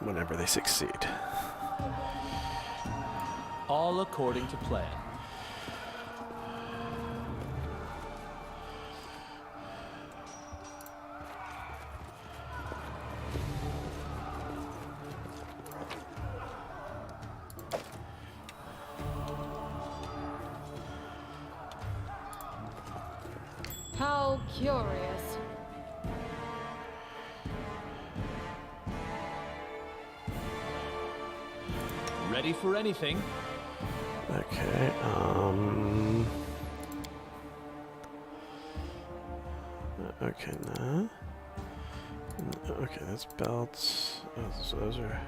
Speaker 1: whenever they succeed.
Speaker 5: All according to plan.
Speaker 11: How curious.
Speaker 5: Ready for anything.
Speaker 1: Okay, okay, nah. Okay, that's belts. Oh, so those are...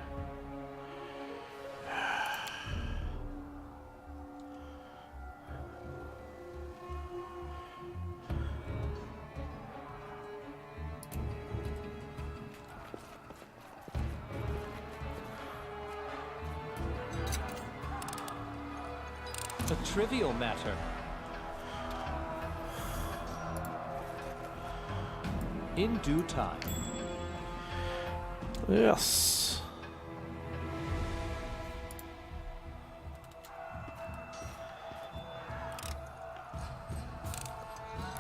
Speaker 5: A trivial matter. In due time.
Speaker 1: Yes.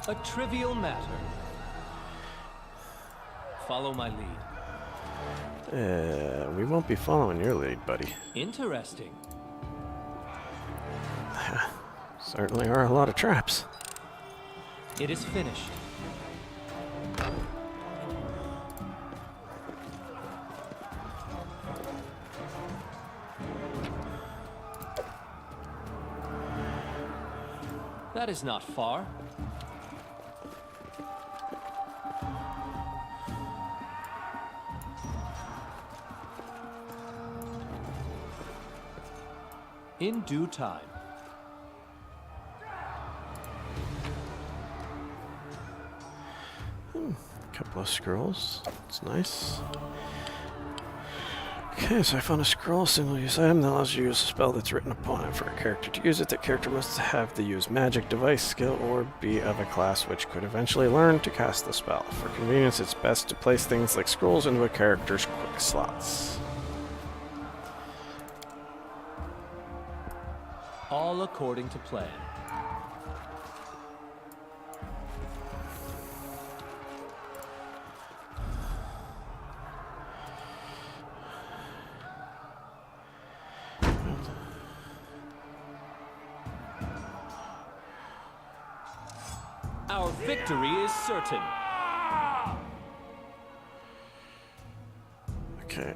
Speaker 5: A trivial matter. Follow my lead.
Speaker 1: We won't be following your lead, buddy.
Speaker 5: Interesting.
Speaker 1: Certainly are a lot of traps.
Speaker 5: It is finished. That is not far. In due time.
Speaker 1: Couple of scrolls. It's nice. Okay, so I found a scroll, single-use item that allows you to use a spell that's written upon it. For a character to use it, the character must have the use magic device skill or be of a class which could eventually learn to cast the spell. For convenience, it's best to place things like scrolls into a character's quick slots.
Speaker 5: All according to plan. Our victory is certain.
Speaker 1: Okay,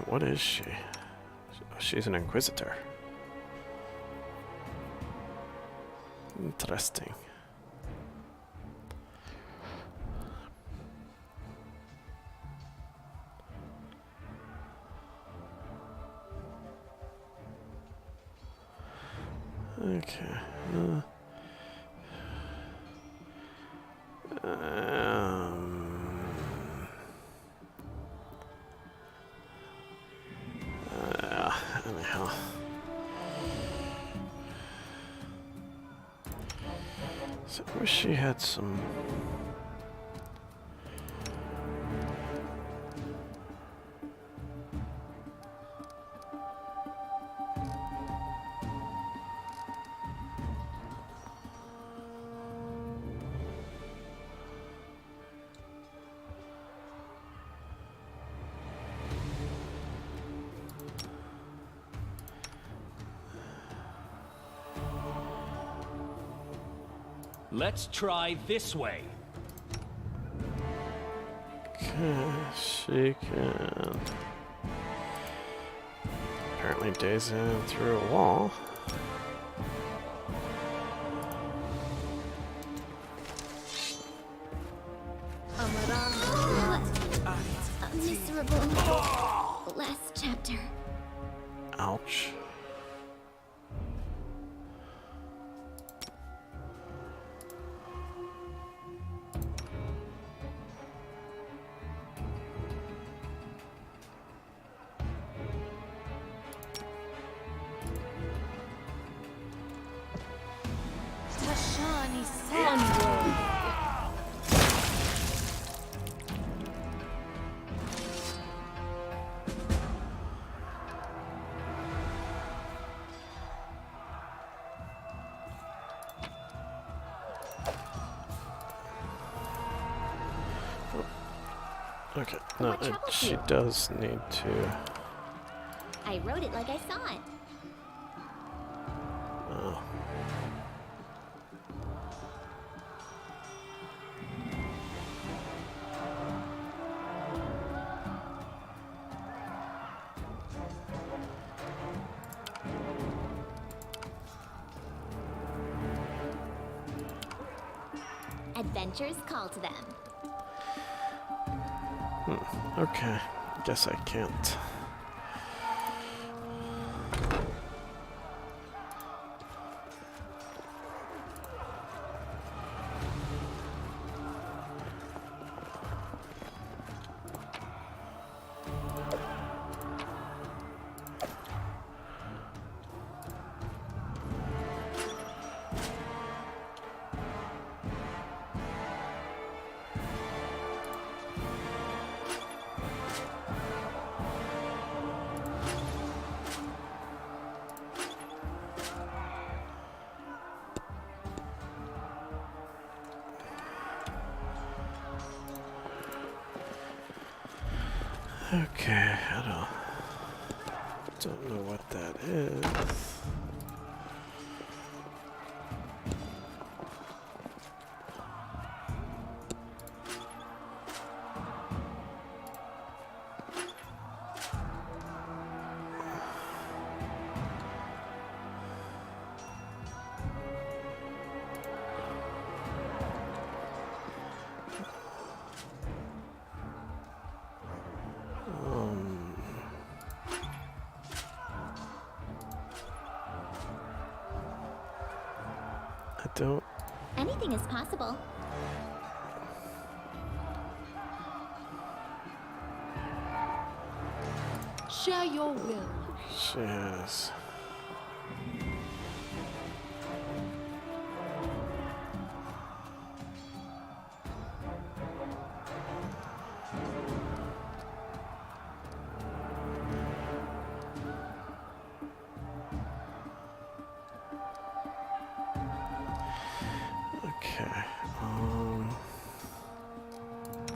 Speaker 1: what is she? She's an Inquisitor. Interesting. Okay. Anyhow. So I wish she had some.
Speaker 5: Let's try this way.
Speaker 1: Okay, she can apparently daze in through a wall.
Speaker 6: A miserable last chapter.
Speaker 1: Ouch.
Speaker 11: Tashani Sandro.
Speaker 1: Okay, no, she does need to.
Speaker 6: I wrote it like I saw it.
Speaker 1: Oh.
Speaker 6: Adventures call to them.
Speaker 1: Okay, guess I can't. Okay, I don't know what that is. Don't.
Speaker 6: Anything is possible.
Speaker 11: Share your will.
Speaker 1: She has.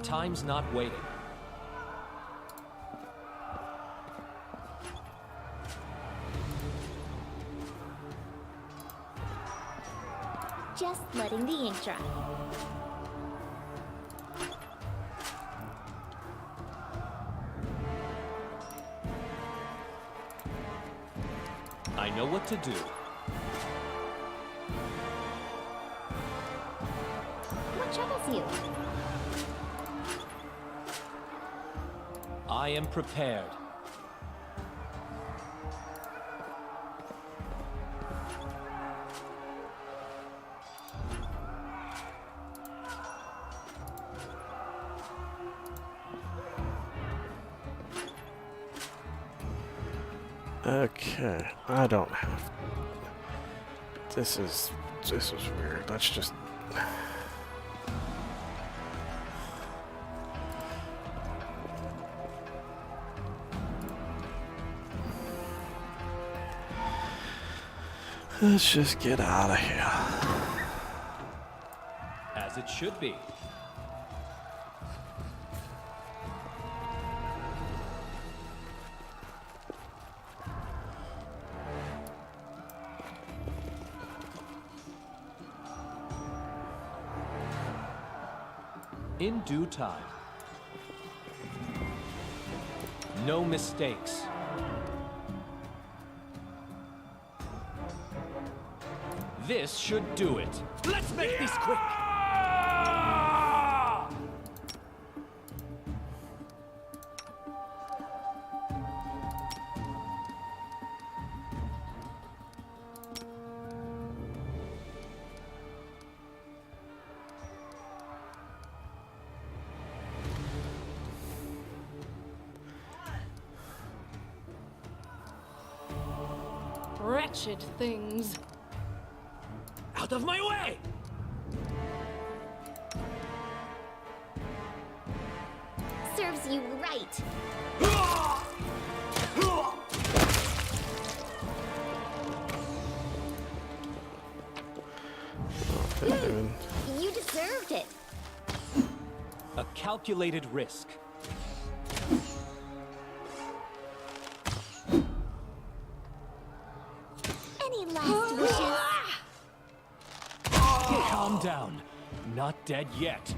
Speaker 5: Time's not waiting.
Speaker 6: Just letting the ink dry.
Speaker 5: I know what to do.
Speaker 6: What troubles you?
Speaker 5: I am prepared.
Speaker 1: Okay, I don't have. This is weird. Let's just. Let's just get out of here.
Speaker 5: As it should be. In due time. No mistakes. This should do it.
Speaker 8: Let's make this quick!
Speaker 11: Wretched things.
Speaker 8: Out of my way!
Speaker 6: Serves you right. You deserved it.
Speaker 5: A calculated risk.
Speaker 6: Any last wishes?
Speaker 5: Calm down. Not dead yet.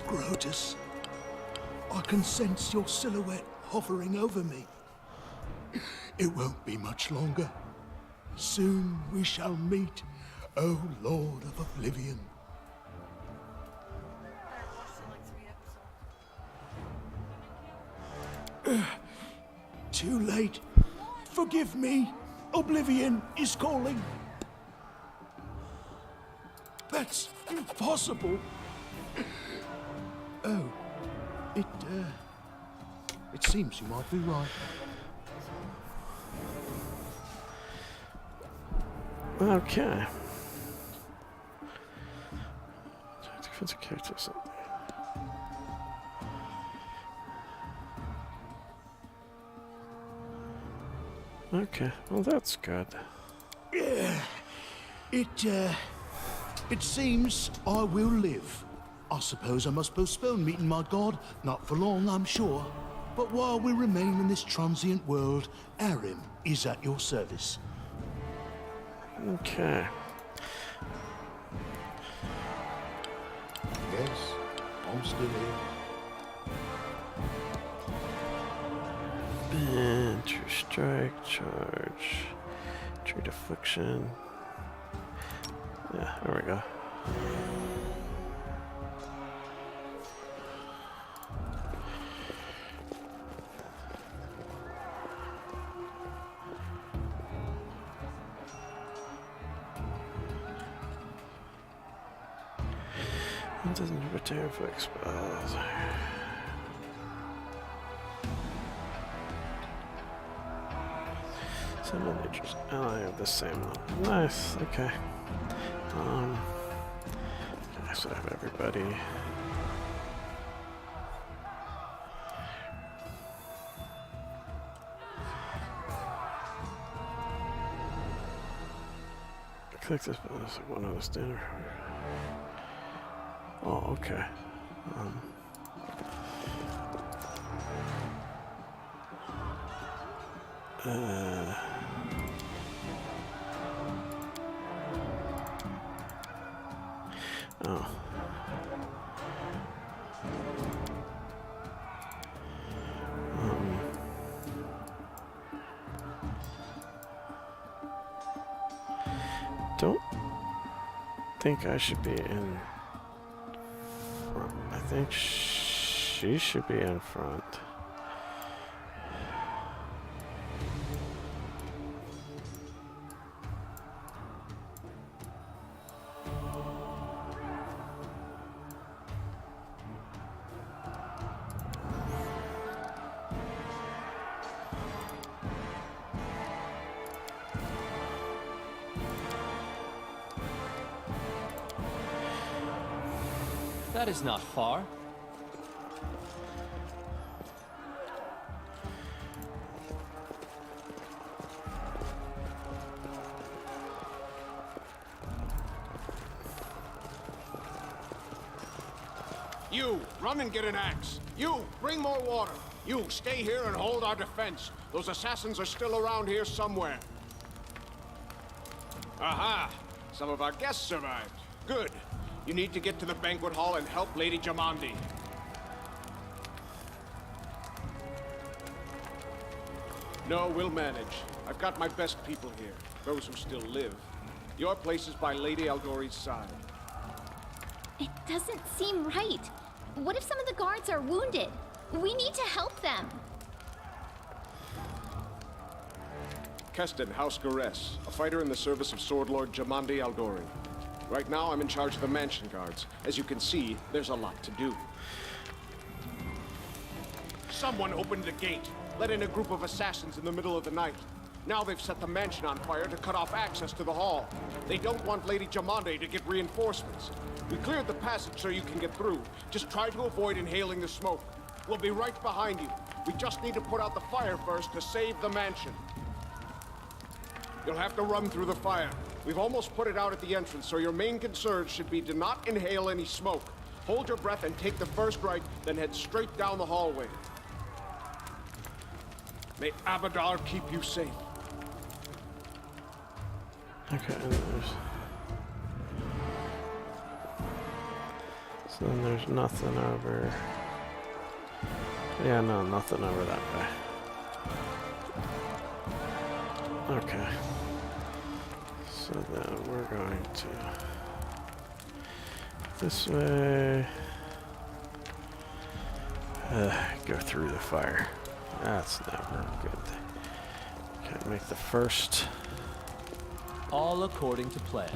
Speaker 12: Grotus, I can sense your silhouette hovering over me. It won't be much longer. Soon we shall meet, O Lord of Oblivion. Too late. Forgive me. Oblivion is calling. That's impossible. Oh, it seems you might be right.
Speaker 1: Okay. Defensive character or something. Okay, well that's good.
Speaker 12: Yeah, it seems I will live. I suppose I must postpone meeting my god, not for long, I'm sure. But while we remain in this transient world, Arim is at your service.
Speaker 1: Okay.
Speaker 12: Yes, I'm still here.
Speaker 1: True strike, charge, true deflection. Yeah, there we go. It doesn't return for expose. Some natures. Oh, I have the same one. Nice. Okay. Okay, so I have everybody. click this button. It's like one of the standard. Oh, okay. Oh. Don't think I should be in front. I think she should be in front.
Speaker 5: That is not far.
Speaker 3: You, run and get an axe. You, bring more water. You, stay here and hold our defense. Those assassins are still around here somewhere. Aha! Some of our guests survived. Good. You need to get to the banquet hall and help Lady Jamandi. No, we'll manage. I've got my best people here. Those who still live. Your place is by Lady Aldori's side.
Speaker 6: It doesn't seem right. What if some of the guards are wounded? We need to help them.
Speaker 3: Keston, House Gares, a fighter in the service of Sword Lord Jamandi Aldori. Right now, I'm in charge of the mansion guards. As you can see, there's a lot to do. Someone opened the gate, let in a group of assassins in the middle of the night. Now they've set the mansion on fire to cut off access to the hall. They don't want Lady Jamandi to get reinforcements. We cleared the passage so you can get through. Just try to avoid inhaling the smoke. We'll be right behind you. We just need to put out the fire first to save the mansion. You'll have to run through the fire. We've almost put it out at the entrance, so your main concern should be to not inhale any smoke. Hold your breath and take the first right, then head straight down the hallway. May Abadar keep you safe.
Speaker 1: Okay, and so then there's nothing over... Yeah, no, nothing over that way. Okay. So then we're going to... this way... go through the fire. That's never good. Okay, make the first...
Speaker 5: All according to plan.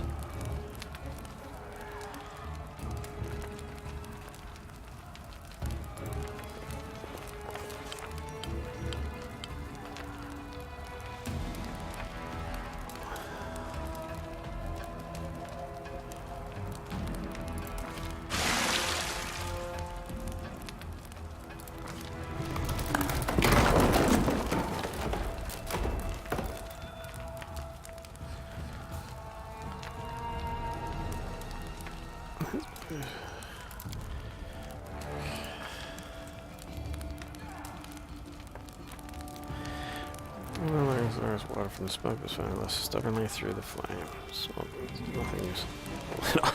Speaker 1: There's water from the smoke was found less stubbornly through the flames. Well, nothing useful.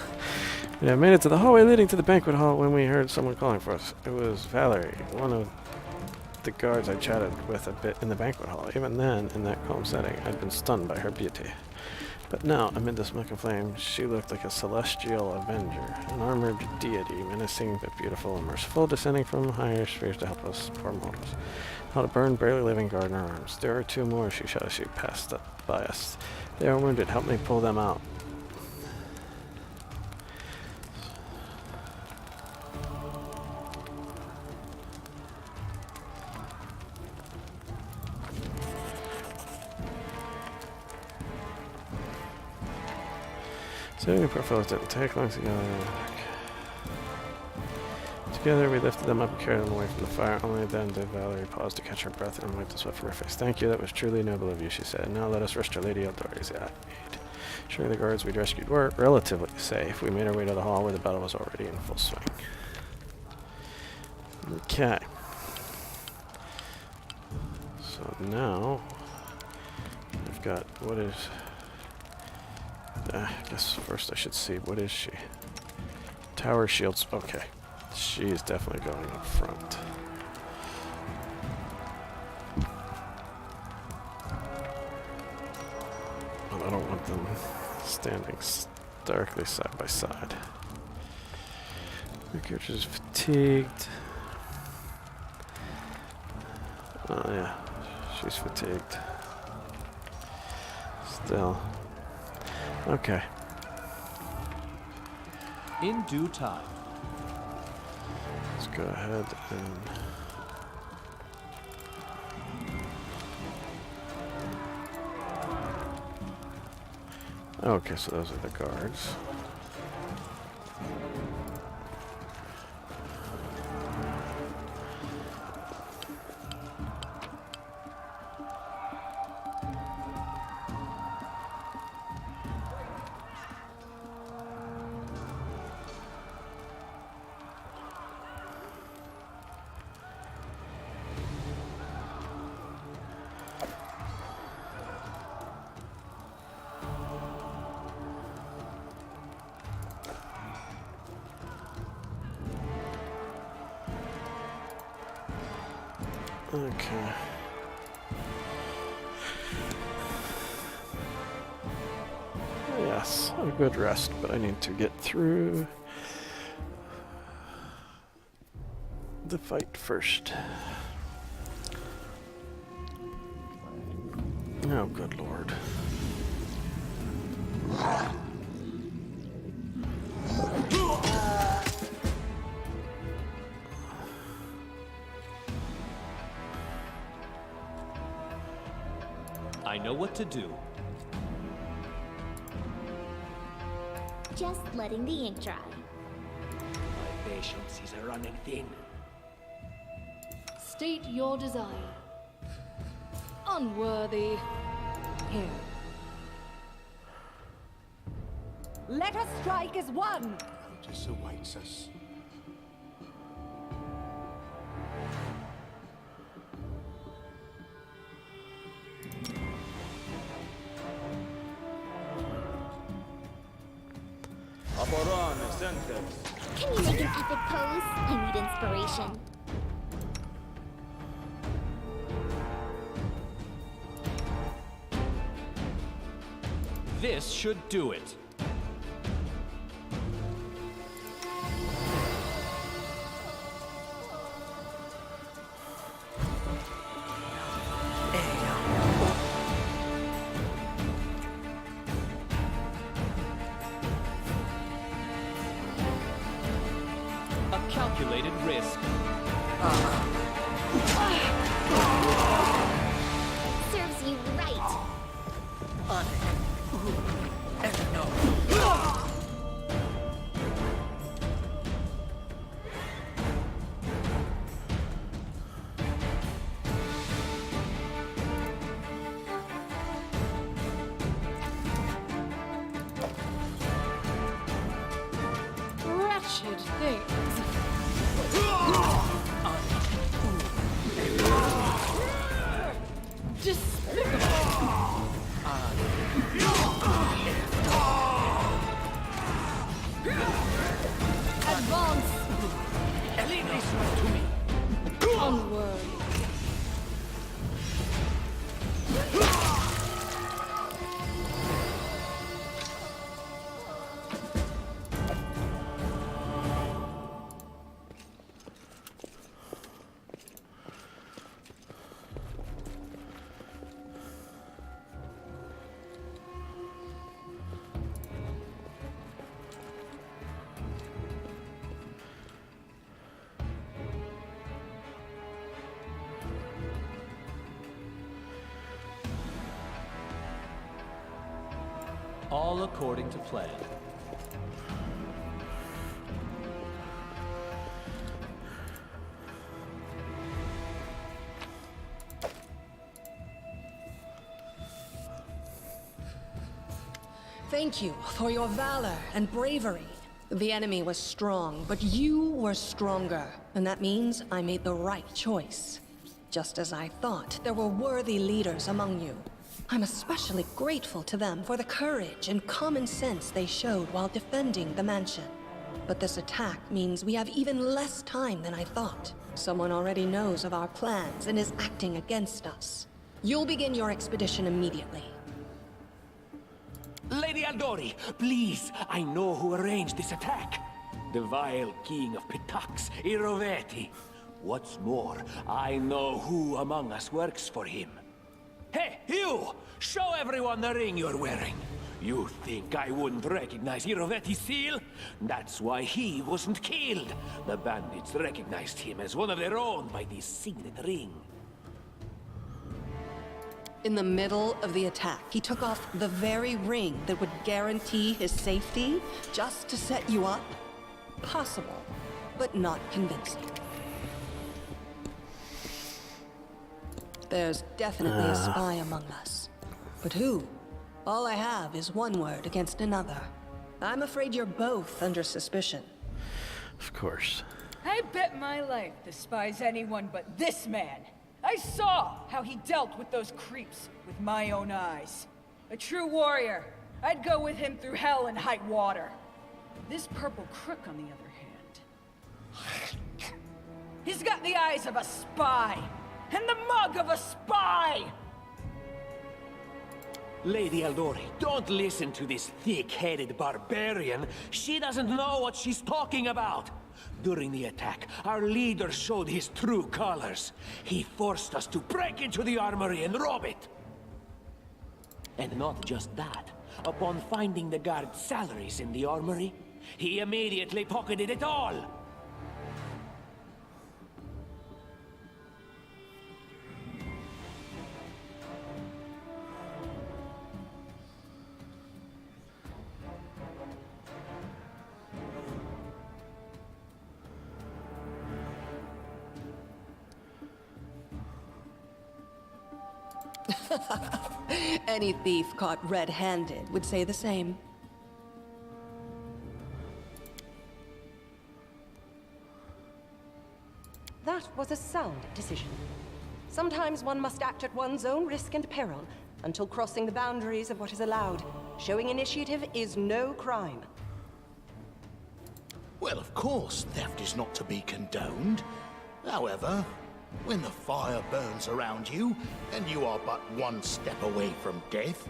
Speaker 1: Yeah, I made it to the hallway leading to the banquet hall when we heard someone calling for us. It was Valerie, one of the guards I chatted with a bit in the banquet hall. Even then, in that calm setting, I'd been stunned by her beauty. But now, amid the smoke and flame, she looked like a celestial avenger, an armored deity, menacing but beautiful and merciful, descending from higher spheres to help us poor mortals. Held a burned, barely living guard in her arms. There are two more, she shouted as she passed up by us. They are wounded. Help me pull them out. Saving the poor fellows didn't take long to go. Together we lifted them up and carried them away from the fire. Only then did Valerie pause to catch her breath and wipe the sweat from her face. Thank you, that was truly noble of you, she said. Now let us rest our Lady Aldori's aid. Sure, the guards we'd rescued were relatively safe. We made our way to the hall where the battle was already in full swing. Okay. So now I've got what is I guess first I should see what is she? Tower shields. Okay. She is definitely going up front. Well, I don't want them standing starkly side by side. The character is fatigued. Oh yeah, she's fatigued. Still. Okay.
Speaker 5: In due time.
Speaker 1: Let's go ahead and... Okay, so those are the guards. Okay. Yes, a good rest, but I need to get through the fight first. Oh, good lord.
Speaker 5: I know what to do.
Speaker 6: Just letting the ink dry.
Speaker 8: My patience is running thin.
Speaker 11: State your desire. Unworthy. Here.
Speaker 7: Let us strike as one!
Speaker 3: Justice awaits us.
Speaker 6: Can you make an epic pose? I need inspiration.
Speaker 5: This should do it. A calculated risk.
Speaker 6: Serves you right.
Speaker 11: Wretched things. Despicable. Advance.
Speaker 8: Leave this one to me.
Speaker 11: Unworthy.
Speaker 5: All according to plan.
Speaker 9: Thank you for your valor and bravery. The enemy was strong, but you were stronger. And that means I made the right choice. Just as I thought, there were worthy leaders among you. I'm especially grateful to them for the courage and common sense they showed while defending the mansion. But this attack means we have even less time than I thought. Someone already knows of our plans and is acting against us. You'll begin your expedition immediately.
Speaker 8: Lady Aldori, please, I know who arranged this attack. The vile king of Pitax, Iroveti. What's more, I know who among us works for him. Hey, you! Show everyone the ring you're wearing. You think I wouldn't recognize Iroveti's seal? That's why he wasn't killed. The bandits recognized him as one of their own by this signet ring.
Speaker 9: In the middle of the attack, he took off the very ring that would guarantee his safety just to set you up? Possible, but not convincing. There's definitely a spy among us. But who? All I have is one word against another. I'm afraid you're both under suspicion.
Speaker 1: Of course.
Speaker 7: I bet my life despise anyone but this man. I saw how he dealt with those creeps with my own eyes. A true warrior. I'd go with him through hell and high water. This purple crook, on the other hand, he's got the eyes of a spy and the mug of a spy!
Speaker 8: Lady Aldori, don't listen to this thick-headed barbarian. She doesn't know what she's talking about. During the attack, our leader showed his true colors. He forced us to break into the armory and rob it. And not just that. Upon finding the guards' salaries in the armory, he immediately pocketed it all.
Speaker 9: Any thief caught red-handed would say the same.
Speaker 13: That was a sound decision. Sometimes one must act at one's own risk and peril, until crossing the boundaries of what is allowed. Showing initiative is no crime.
Speaker 12: Well, of course, theft is not to be condoned. However, when the fire burns around you, and you are but one step away from death,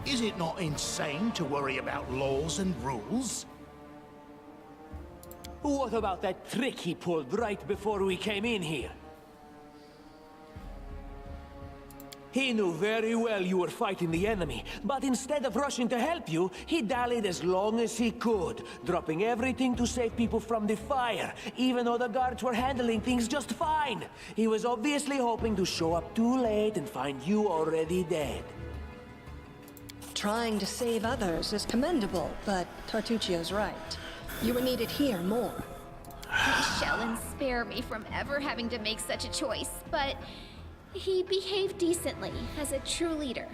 Speaker 12: is it not insane to worry about laws and rules?
Speaker 8: What about that trick he pulled right before we came in here? He knew very well you were fighting the enemy, but instead of rushing to help you, he dallied as long as he could, dropping everything to save people from the fire, even though the guards were handling things just fine. He was obviously hoping to show up too late and find you already dead.
Speaker 9: Trying to save others is commendable, but Tartuccio's right. You were needed here more.
Speaker 6: Please, Shellen, spare me from ever having to make such a choice, but he behaved decently as a true leader.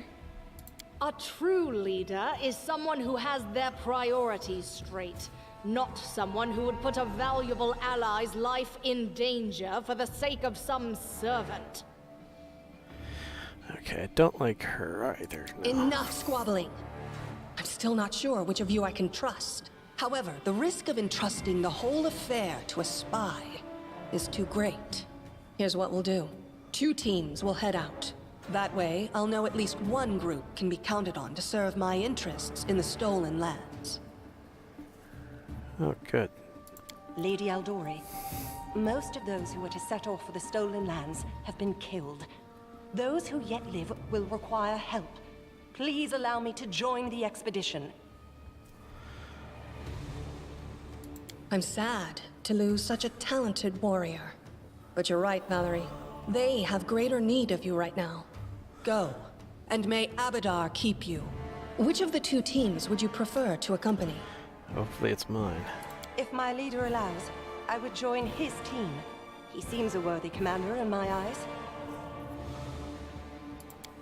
Speaker 11: A true leader is someone who has their priorities straight, not someone who would put a valuable ally's life in danger for the sake of some servant.
Speaker 1: Okay, I don't like her either. No.
Speaker 9: Enough squabbling. I'm still not sure which of you I can trust. However, the risk of entrusting the whole affair to a spy is too great. Here's what we'll do. 2 teams will head out. That way, I'll know at least one group can be counted on to serve my interests in the stolen lands.
Speaker 1: Oh, good.
Speaker 13: Lady Aldori, most of those who were to set off for the stolen lands have been killed. Those who yet live will require help. Please allow me to join the expedition.
Speaker 9: I'm sad to lose such a talented warrior. But you're right, Valerie. They have greater need of you right now. Go, and may Abadar keep you. Which of the 2 teams would you prefer to accompany?
Speaker 1: Hopefully it's mine.
Speaker 13: If my leader allows, I would join his team. He seems a worthy commander in my eyes.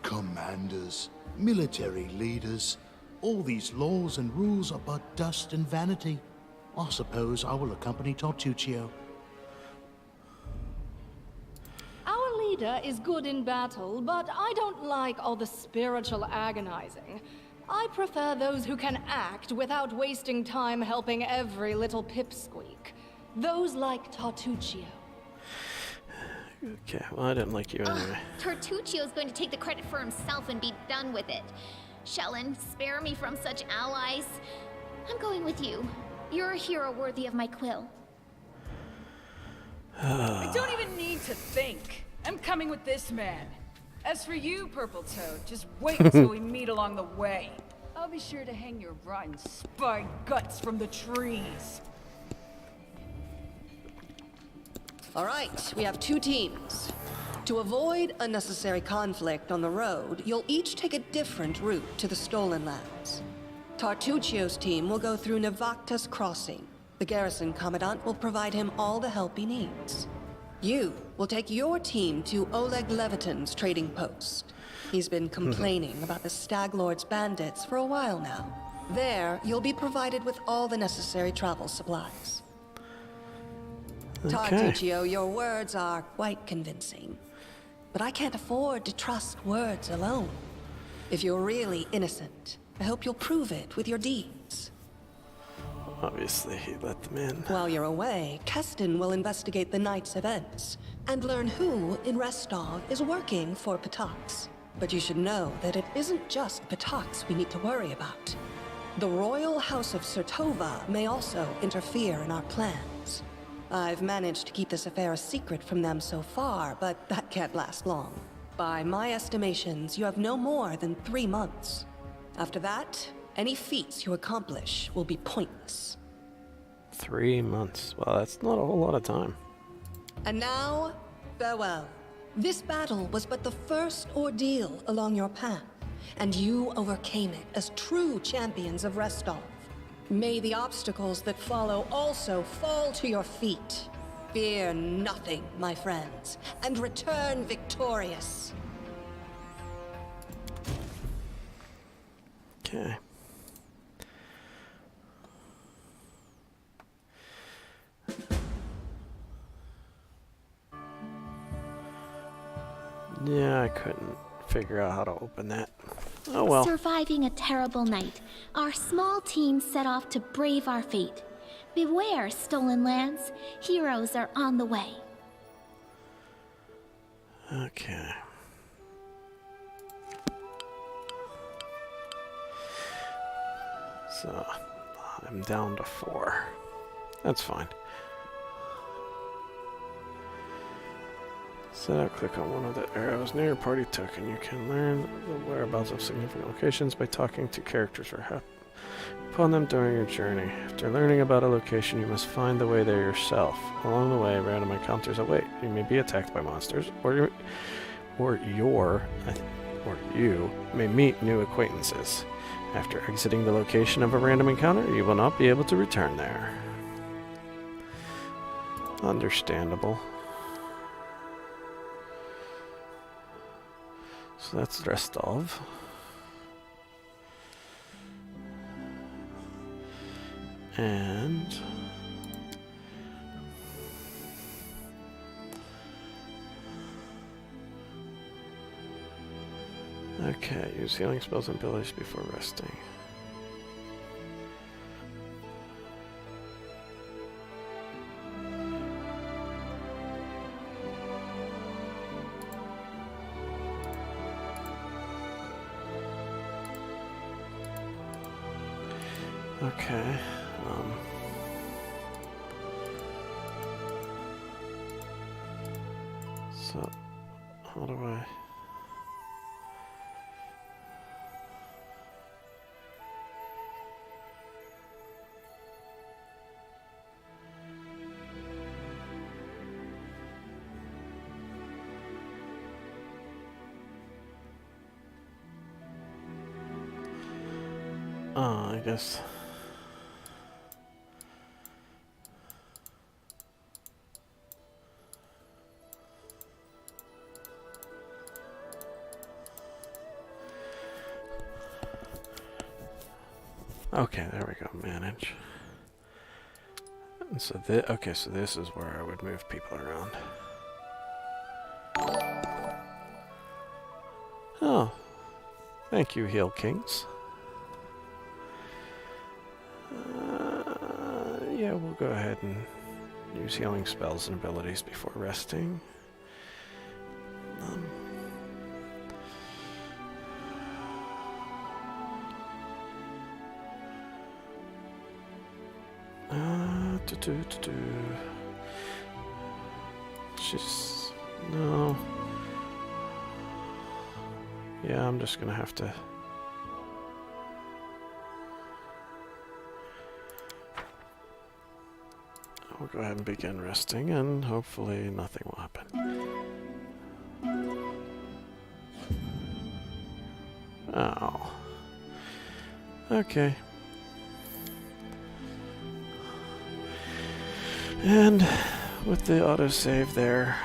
Speaker 12: Commanders, military leaders, All these laws and rules are but dust and vanity. I suppose I will accompany Tartuccio.
Speaker 11: Our leader is good in battle, but I don't like all the spiritual agonizing. I prefer those who can act without wasting time helping every little pipsqueak. Those like Tartuccio.
Speaker 1: Okay, well, I didn't like you anyway.
Speaker 6: Tartuccio's going to take the credit for himself and be done with it. Shellen, spare me from such allies. I'm going with you. You're a hero worthy of my quill.
Speaker 7: I don't even need to think. I'm coming with this man. As for you, Purple Toad, just wait until we meet along the way. I'll be sure to hang your rotten spine guts from the trees.
Speaker 9: All right, we have 2 teams. To avoid unnecessary conflict on the road, you'll each take a different route to the Stolen Lands. Tartuccio's team will go through Navacta's crossing. The garrison commandant will provide him all the help he needs. You will take your team to Oleg Leviton's trading post. He's been complaining about the Stag Lord's bandits for a while now. There, you'll be provided with all the necessary travel supplies.
Speaker 1: Okay.
Speaker 9: Tartuccio, your words are quite convincing. But I can't afford to trust words alone. If you're really innocent, I hope you'll prove it with your deeds.
Speaker 1: Obviously, he let them in.
Speaker 9: While you're away, Keston will investigate the night's events and learn who in Restov is working for Patax. But you should know that it isn't just Patax we need to worry about. The Royal House of Sertova may also interfere in our plans. I've managed to keep this affair a secret from them so far, but that can't last long. By my estimations, you have no more than 3 months. After that, any feats you accomplish will be pointless.
Speaker 1: 3 months. Well, that's not a whole lot of time.
Speaker 9: And now, farewell. This battle was but the first ordeal along your path, and you overcame it as true champions of Restov. May the obstacles that follow also fall to your feet. Fear nothing, my friends, and return victorious.
Speaker 1: Okay. Yeah, I couldn't figure out how to open that. Oh well.
Speaker 6: Surviving a terrible night, our small team set off to brave our fate. Beware, Stolen Lands. Heroes are on the way.
Speaker 1: Okay. So, I'm down to 4. That's fine. Set out, click on one of the arrows near your party token. You can learn the whereabouts of significant locations by talking to characters or hap upon them during your journey. After learning about a location, you must find the way there yourself. Along the way, random encounters await. You may be attacked by monsters, or you may meet new acquaintances. After exiting the location of a random encounter, you will not be able to return there. Understandable. So that's Restov. And okay, use healing spells and abilities before resting. Okay. So, how do I... I guess... Okay, there we go. Manage. And so okay, so this is where I would move people around. Oh, thank you, Heal Kings. Yeah, we'll go ahead and use healing spells and abilities before resting. She's... no. Yeah, I'm just gonna have to... We'll go ahead and begin resting, and hopefully nothing will happen. Oh. Okay. And with the autosave there,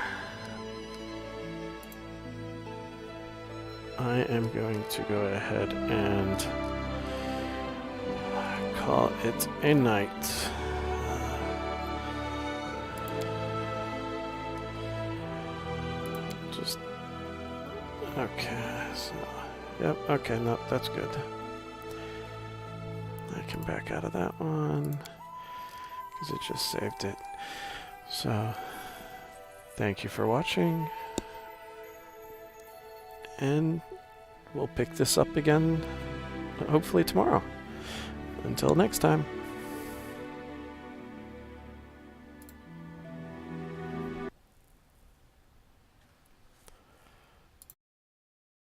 Speaker 1: I am going to go ahead and call it a night. Just okay, so yep, okay, no, that's good. I can back out of that one because it just saved it. So thank you for watching, and we'll pick this up again hopefully tomorrow. Until next time.